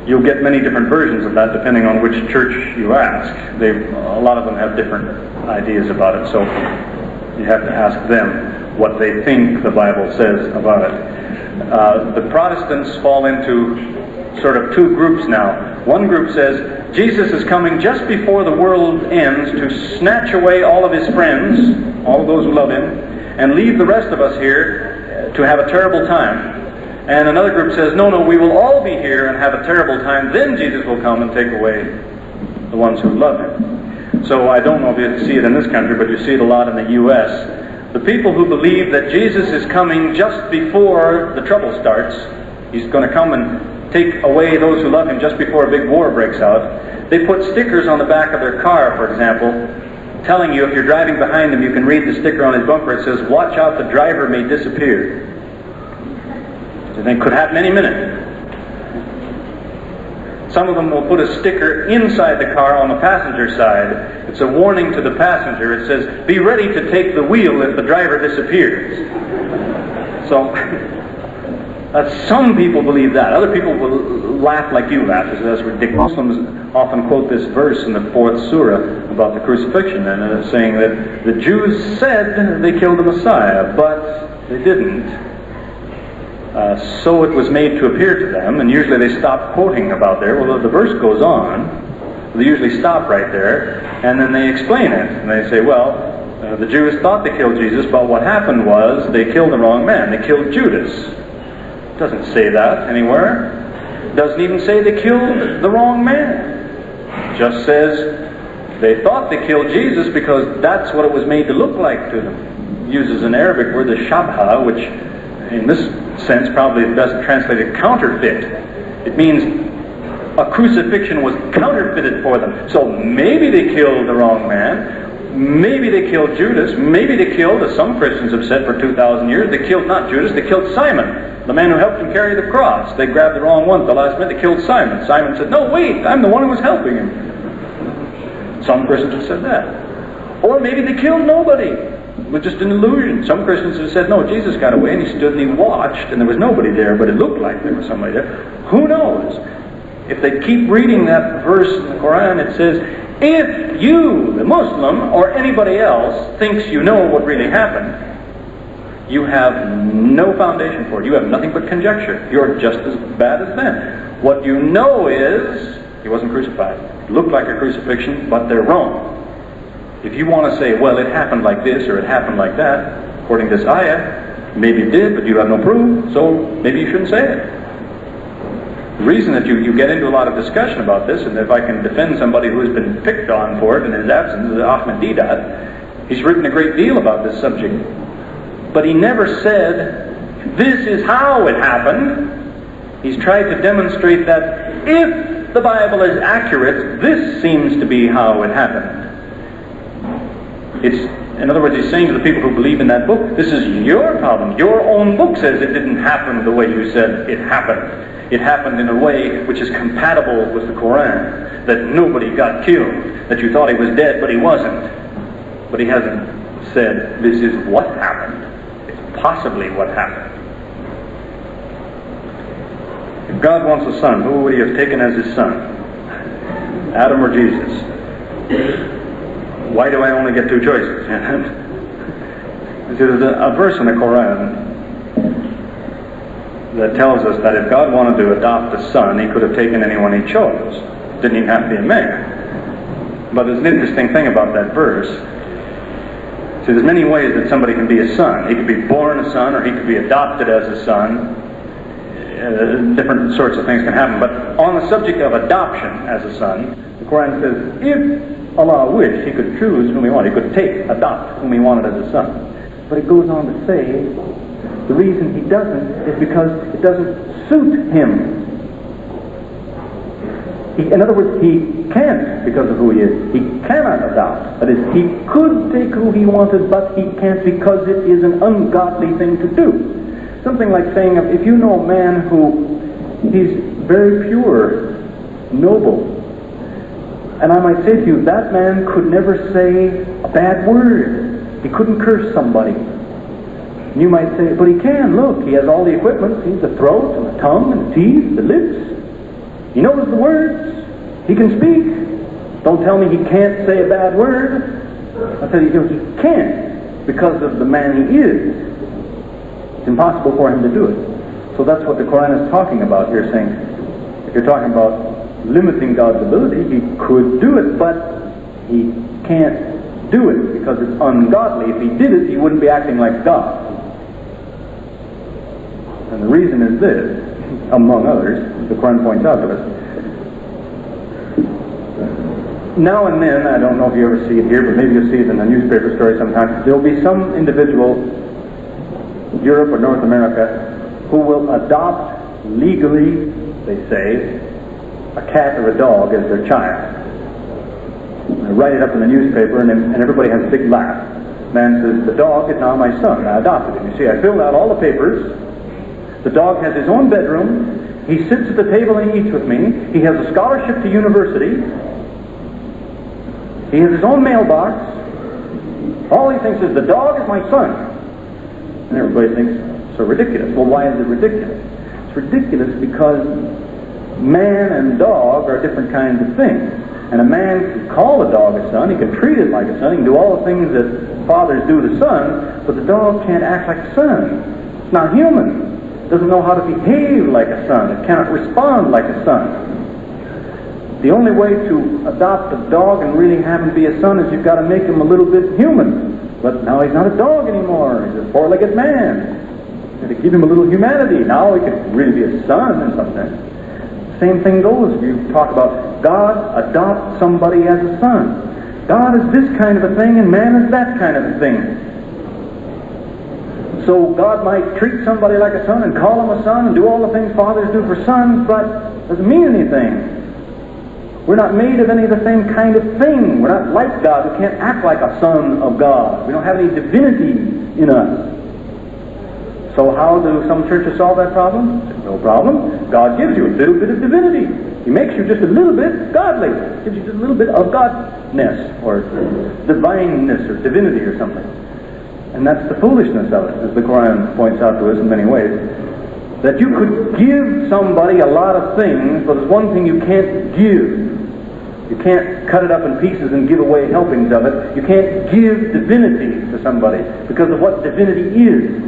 Speaker 1: you'll get many different versions of that depending on which church you ask. A lot of them have different ideas about it, so you have to ask them what they think the Bible says about it. The Protestants fall into sort of two groups now. One group says Jesus is coming just before the world ends to snatch away all of his friends, all of those who love him, and leave the rest of us here to have a terrible time. And another group says, no, we will all be here and have a terrible time. Then Jesus will come and take away the ones who love him. So I don't know if you see it in this country, but you see it a lot in the U.S. The people who believe that Jesus is coming just before the trouble starts, he's going to come and take away those who love him just before a big war breaks out. They put stickers on the back of their car, for example, telling you if you're driving behind him, you can read the sticker on his bumper. It says, watch out, the driver may disappear. It could happen any minute. Some of them will put a sticker inside the car on the passenger side. It's a warning to the passenger. It says, be ready to take the wheel if the driver disappears. So, some people believe that. Other people will laugh like you laugh. That's ridiculous. Muslims often quote this verse in the 4th surah about the crucifixion, and it's saying that the Jews said they killed the Messiah, but they didn't. So it was made to appear to them, and usually they stop quoting about there. Well, the verse goes on. They usually stop right there, and then they explain it. And they say, well, the Jews thought they killed Jesus, but what happened was they killed the wrong man. They killed Judas. It doesn't say that anywhere. It doesn't even say they killed the wrong man. It just says they thought they killed Jesus because that's what it was made to look like to them. It uses an Arabic word, the shabha, which in this sense probably best translated counterfeit. It means a crucifixion was counterfeited for them. So maybe they killed the wrong man, maybe they killed Judas, maybe they killed, as some Christians have said for 2,000 years, they killed not Judas, they killed Simon, the man who helped him carry the cross. They grabbed the wrong one at the last minute, they killed Simon. Simon said, no, wait, I'm the one who was helping him. Some Christians have said that. Or maybe they killed nobody. It was just an illusion. Some Christians have said, no, Jesus got away and he stood and he watched and there was nobody there, but it looked like there was somebody there. Who knows? If they keep reading that verse in the Quran, it says, if you, the Muslim, or anybody else, thinks you know what really happened, you have no foundation for it. You have nothing but conjecture. You're just as bad as them. What you know is, he wasn't crucified. It looked like a crucifixion, but they're wrong. If you want to say, well, it happened like this or it happened like that, according to this ayah, maybe it did, but you have no proof, so maybe you shouldn't say it. The reason that you get into a lot of discussion about this, and if I can defend somebody who has been picked on for it in his absence, is Ahmed Deedat. He's written a great deal about this subject. But he never said, this is how it happened. He's tried to demonstrate that if the Bible is accurate, this seems to be how it happened. It's In other words, he's saying to the people who believe in that book, this is your problem. Your own book says it didn't happen the way you said it happened. It happened in a way which is compatible with the Quran, that nobody got killed, that you thought he was dead, but he wasn't. But he hasn't said, this is what happened. It's possibly what happened. If God wants a son, who would he have taken as his son? Adam or Jesus? Why do I only get two choices? There's a verse in the Quran that tells us that if God wanted to adopt a son, he could have taken anyone he chose. Didn't even have to be a man. But there's an interesting thing about that verse. See, there's many ways that somebody can be a son. He could be born a son, or he could be adopted as a son. Different sorts of things can happen. But on the subject of adoption as a son, the Quran says, if Allah wished, he could choose whom he wanted. He could adopt whom he wanted as a son. But it goes on to say, the reason he doesn't is because it doesn't suit him. In other words, he can't because of who he is. He cannot adopt. That is, he could take who he wanted, but he can't because it is an ungodly thing to do. Something like saying, if you know a man who, he's very pure, noble, and I might say to you, that man could never say a bad word. He couldn't curse somebody. And you might say, but he can. Look, he has all the equipment. He's the throat and the tongue and the teeth, the lips. He knows the words. He can speak. Don't tell me he can't say a bad word. I tell you, he can't because of the man he is. It's impossible for him to do it. So that's what the Quran is talking about here, saying, if you're talking about limiting God's ability, he could do it, but he can't do it because it's ungodly. If he did it, he wouldn't be acting like God. And the reason is this, among others, the Quran points out to us. Now and then, I don't know if you ever see it here, but maybe you'll see it in a newspaper story sometime, there will be some individual, Europe or North America, who will adopt legally, they say, a cat or a dog as their child. They write it up in the newspaper, and everybody has a big laugh. Man says, the dog is now my son. I adopted him. You see, I filled out all the papers. The dog has his own bedroom. He sits at the table and he eats with me. He has a scholarship to university. He has his own mailbox. All he thinks is, the dog is my son. And everybody thinks, so ridiculous. Well, why is it ridiculous? It's ridiculous because man and dog are different kinds of things. And a man can call a dog a son, he can treat it like a son, he can do all the things that fathers do to sons, but the dog can't act like a son. It's not human. It doesn't know how to behave like a son. It cannot respond like a son. The only way to adopt a dog and really have him be a son is you've got to make him a little bit human. But now he's not a dog anymore. He's a four-legged man. You have to give him a little humanity. Now he can really be a son in some sense. Same thing goes if you talk about God adopts somebody as a son. God is this kind of a thing and man is that kind of a thing. So God might treat somebody like a son and call him a son and do all the things fathers do for sons, but it doesn't mean anything. We're not made of any of the same kind of thing. We're not like God. We can't act like a son of God. We don't have any divinity in us. So how do some churches solve that problem? No problem. God gives you a little bit of divinity. He makes you just a little bit godly. Gives you just a little bit of godness or divineness or divinity or something. And that's the foolishness of it, as the Quran points out to us in many ways. That you could give somebody a lot of things, but there's one thing you can't give. You can't cut it up in pieces and give away helpings of it. You can't give divinity to somebody because of what divinity is.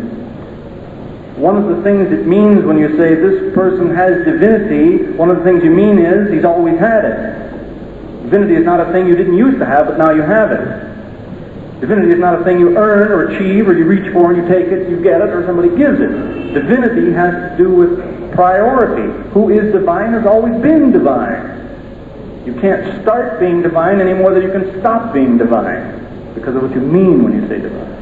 Speaker 1: One of the things it means when you say this person has divinity, one of the things you mean is he's always had it. Divinity is not a thing you didn't used to have, but now you have it. Divinity is not a thing you earn or achieve or you reach for and you take it, you get it, or somebody gives it. Divinity has to do with priority. Who is divine has always been divine. You can't start being divine any more than you can stop being divine because of what you mean when you say divine.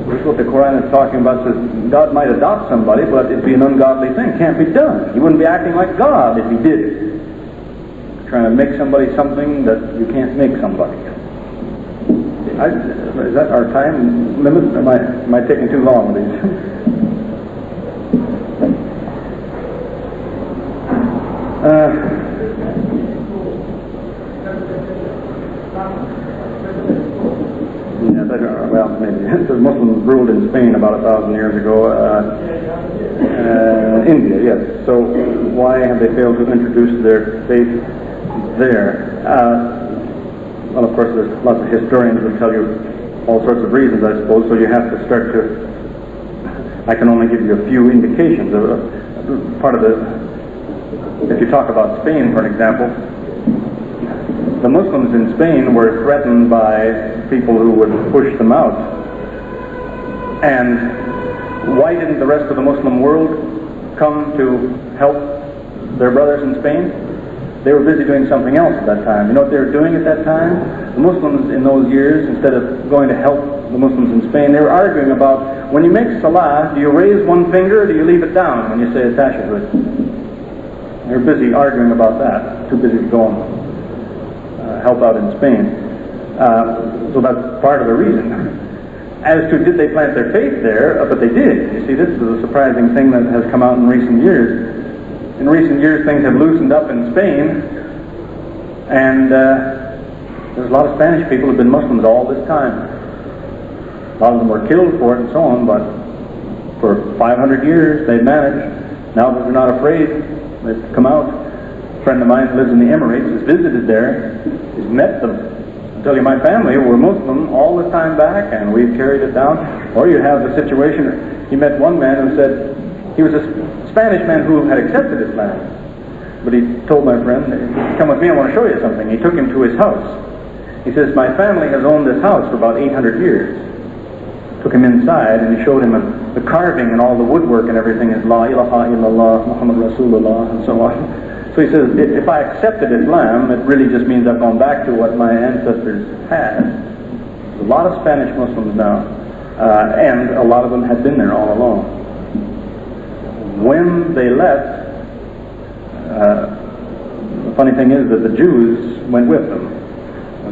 Speaker 1: This is what the Quran is talking about. It says God might adopt somebody, but it'd be an ungodly thing. It can't be done. He wouldn't be acting like God if he did it. Trying to make somebody something that you can't make somebody. Is that our time limit? Am I taking too long with these? Well, maybe. The Muslims ruled in Spain about 1,000 years ago. India, yes. So why have they failed to introduce their faith there? Well, of course, there's lots of historians who tell you all sorts of reasons, I suppose, so you have to start to... I can only give you a few indications. Part of the... If you talk about Spain, for example, the Muslims in Spain were threatened by people who would push them out. And why didn't the rest of the Muslim world come to help their brothers in Spain? They were busy doing something else at that time. You know what they were doing at that time? The Muslims in those years, instead of going to help the Muslims in Spain, they were arguing about, when you make salah, do you raise one finger or do you leave it down when you say a tashahhud? They were busy arguing about that, too busy to go and help out in Spain. So that's part of the reason. As to did they plant their faith there, but they did. You see, this is a surprising thing that has come out in recent years. In recent years, things have loosened up in Spain, and there's a lot of Spanish people who have been Muslims all this time. A lot of them were killed for it and so on, but for 500 years they've managed. Now that they're not afraid, they've come out. A friend of mine who lives in the Emirates has visited there. He's met them. I tell you, my family were Muslim all the time back, and we've carried it down. Or you have the situation, he met one man who said, he was a Spanish man who had accepted Islam. But he told my friend, come with me, I want to show you something. He took him to his house. He says, my family has owned this house for about 800 years. Took him inside and he showed him the carving and all the woodwork and everything is La ilaha illallah, Muhammad Rasulullah, and so on. So he says, if I accepted Islam, it really just means I've gone back to what my ancestors had. There's a lot of Spanish Muslims now, and a lot of them had been there all along. When they left, the funny thing is that the Jews went with them,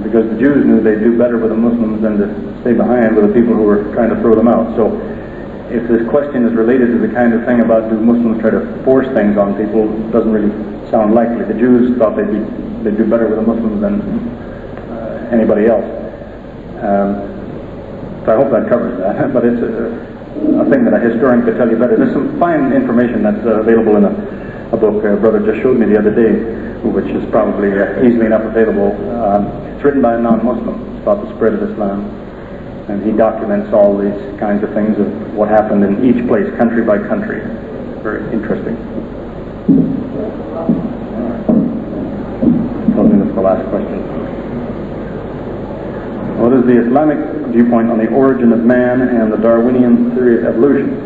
Speaker 1: because the Jews knew they'd do better with the Muslims than to stay behind with the people who were trying to throw them out. So if this question is related to the kind of thing about do Muslims try to force things on people, it doesn't really sound likely. The Jews thought they'd do better with the Muslims than anybody else. So I hope that covers that. But it's a thing that a historian could tell you better. There's some fine information that's available in a book a brother just showed me the other day, which is probably easily enough available. It's written by a non-Muslim. It's about the spread of Islam. And he documents all these kinds of things of what happened in each place, country by country. Very interesting. I think that's the last question. What is the Islamic viewpoint on the origin of man and the Darwinian theory of evolution?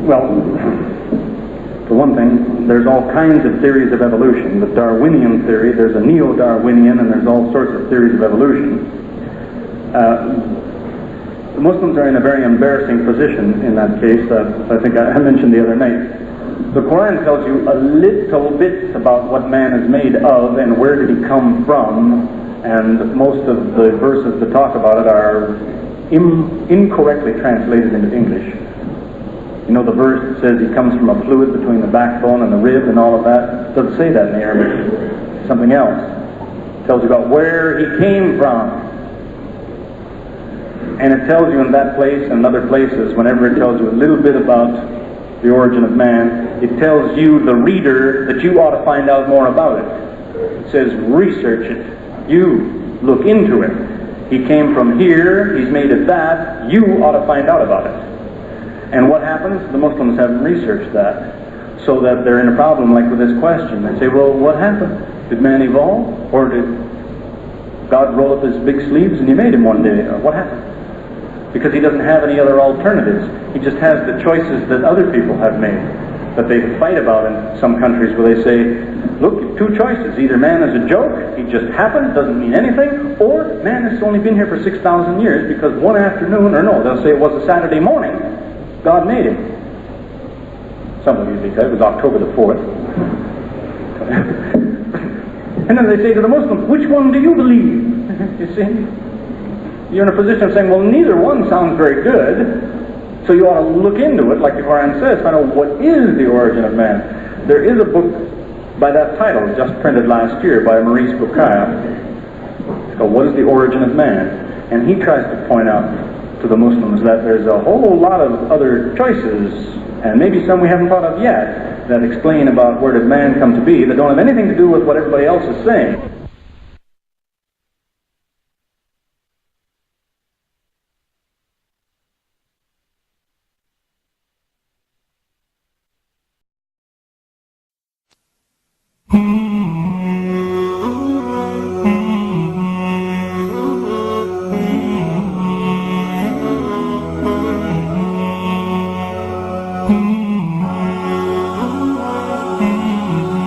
Speaker 1: Well, for one thing, there's all kinds of theories of evolution. The Darwinian theory, there's a neo-Darwinian, and there's all sorts of theories of evolution. The Muslims are in a very embarrassing position in that case. I think I mentioned the other night. The Quran tells you a little bit about what man is made of and where did he come from, and most of the verses that talk about it are incorrectly translated into English. You know, the verse that says he comes from a fluid between the backbone and the rib and all of that, it doesn't say that in the Arabic. Something else. It tells you about where he came from. And it tells you in that place and other places, whenever it tells you a little bit about the origin of man, it tells you, the reader, that you ought to find out more about it. It says, research it. You look into it. He came from here, he's made of that, you ought to find out about it. And what happens? The Muslims haven't researched that. So that they're in a problem like with this question. They say, well, what happened? Did man evolve? Or did God roll up his big sleeves and he made him one day? What happened? Because he doesn't have any other alternatives. He just has the choices that other people have made, that they fight about in some countries, where they say, look, two choices. Either man is a joke, he just happened, doesn't mean anything, or man has only been here for 6,000 years because one afternoon, or no, they'll say it was a Saturday morning, God made him. Some of you say it was October the 4th. And then they say to the Muslims, which one do you believe? You see? You're in a position of saying, well, neither one sounds very good, so you ought to look into it, like the Quran says, find out what is the origin of man. There is a book by that title, just printed last year by Maurice Bucaille. It's called What is the Origin of Man? And he tries to point out to the Muslims that there's a whole lot of other choices, and maybe some we haven't thought of yet, that explain about where did man come to be, that don't have anything to do with what everybody else is saying.
Speaker 5: Mm-hmm.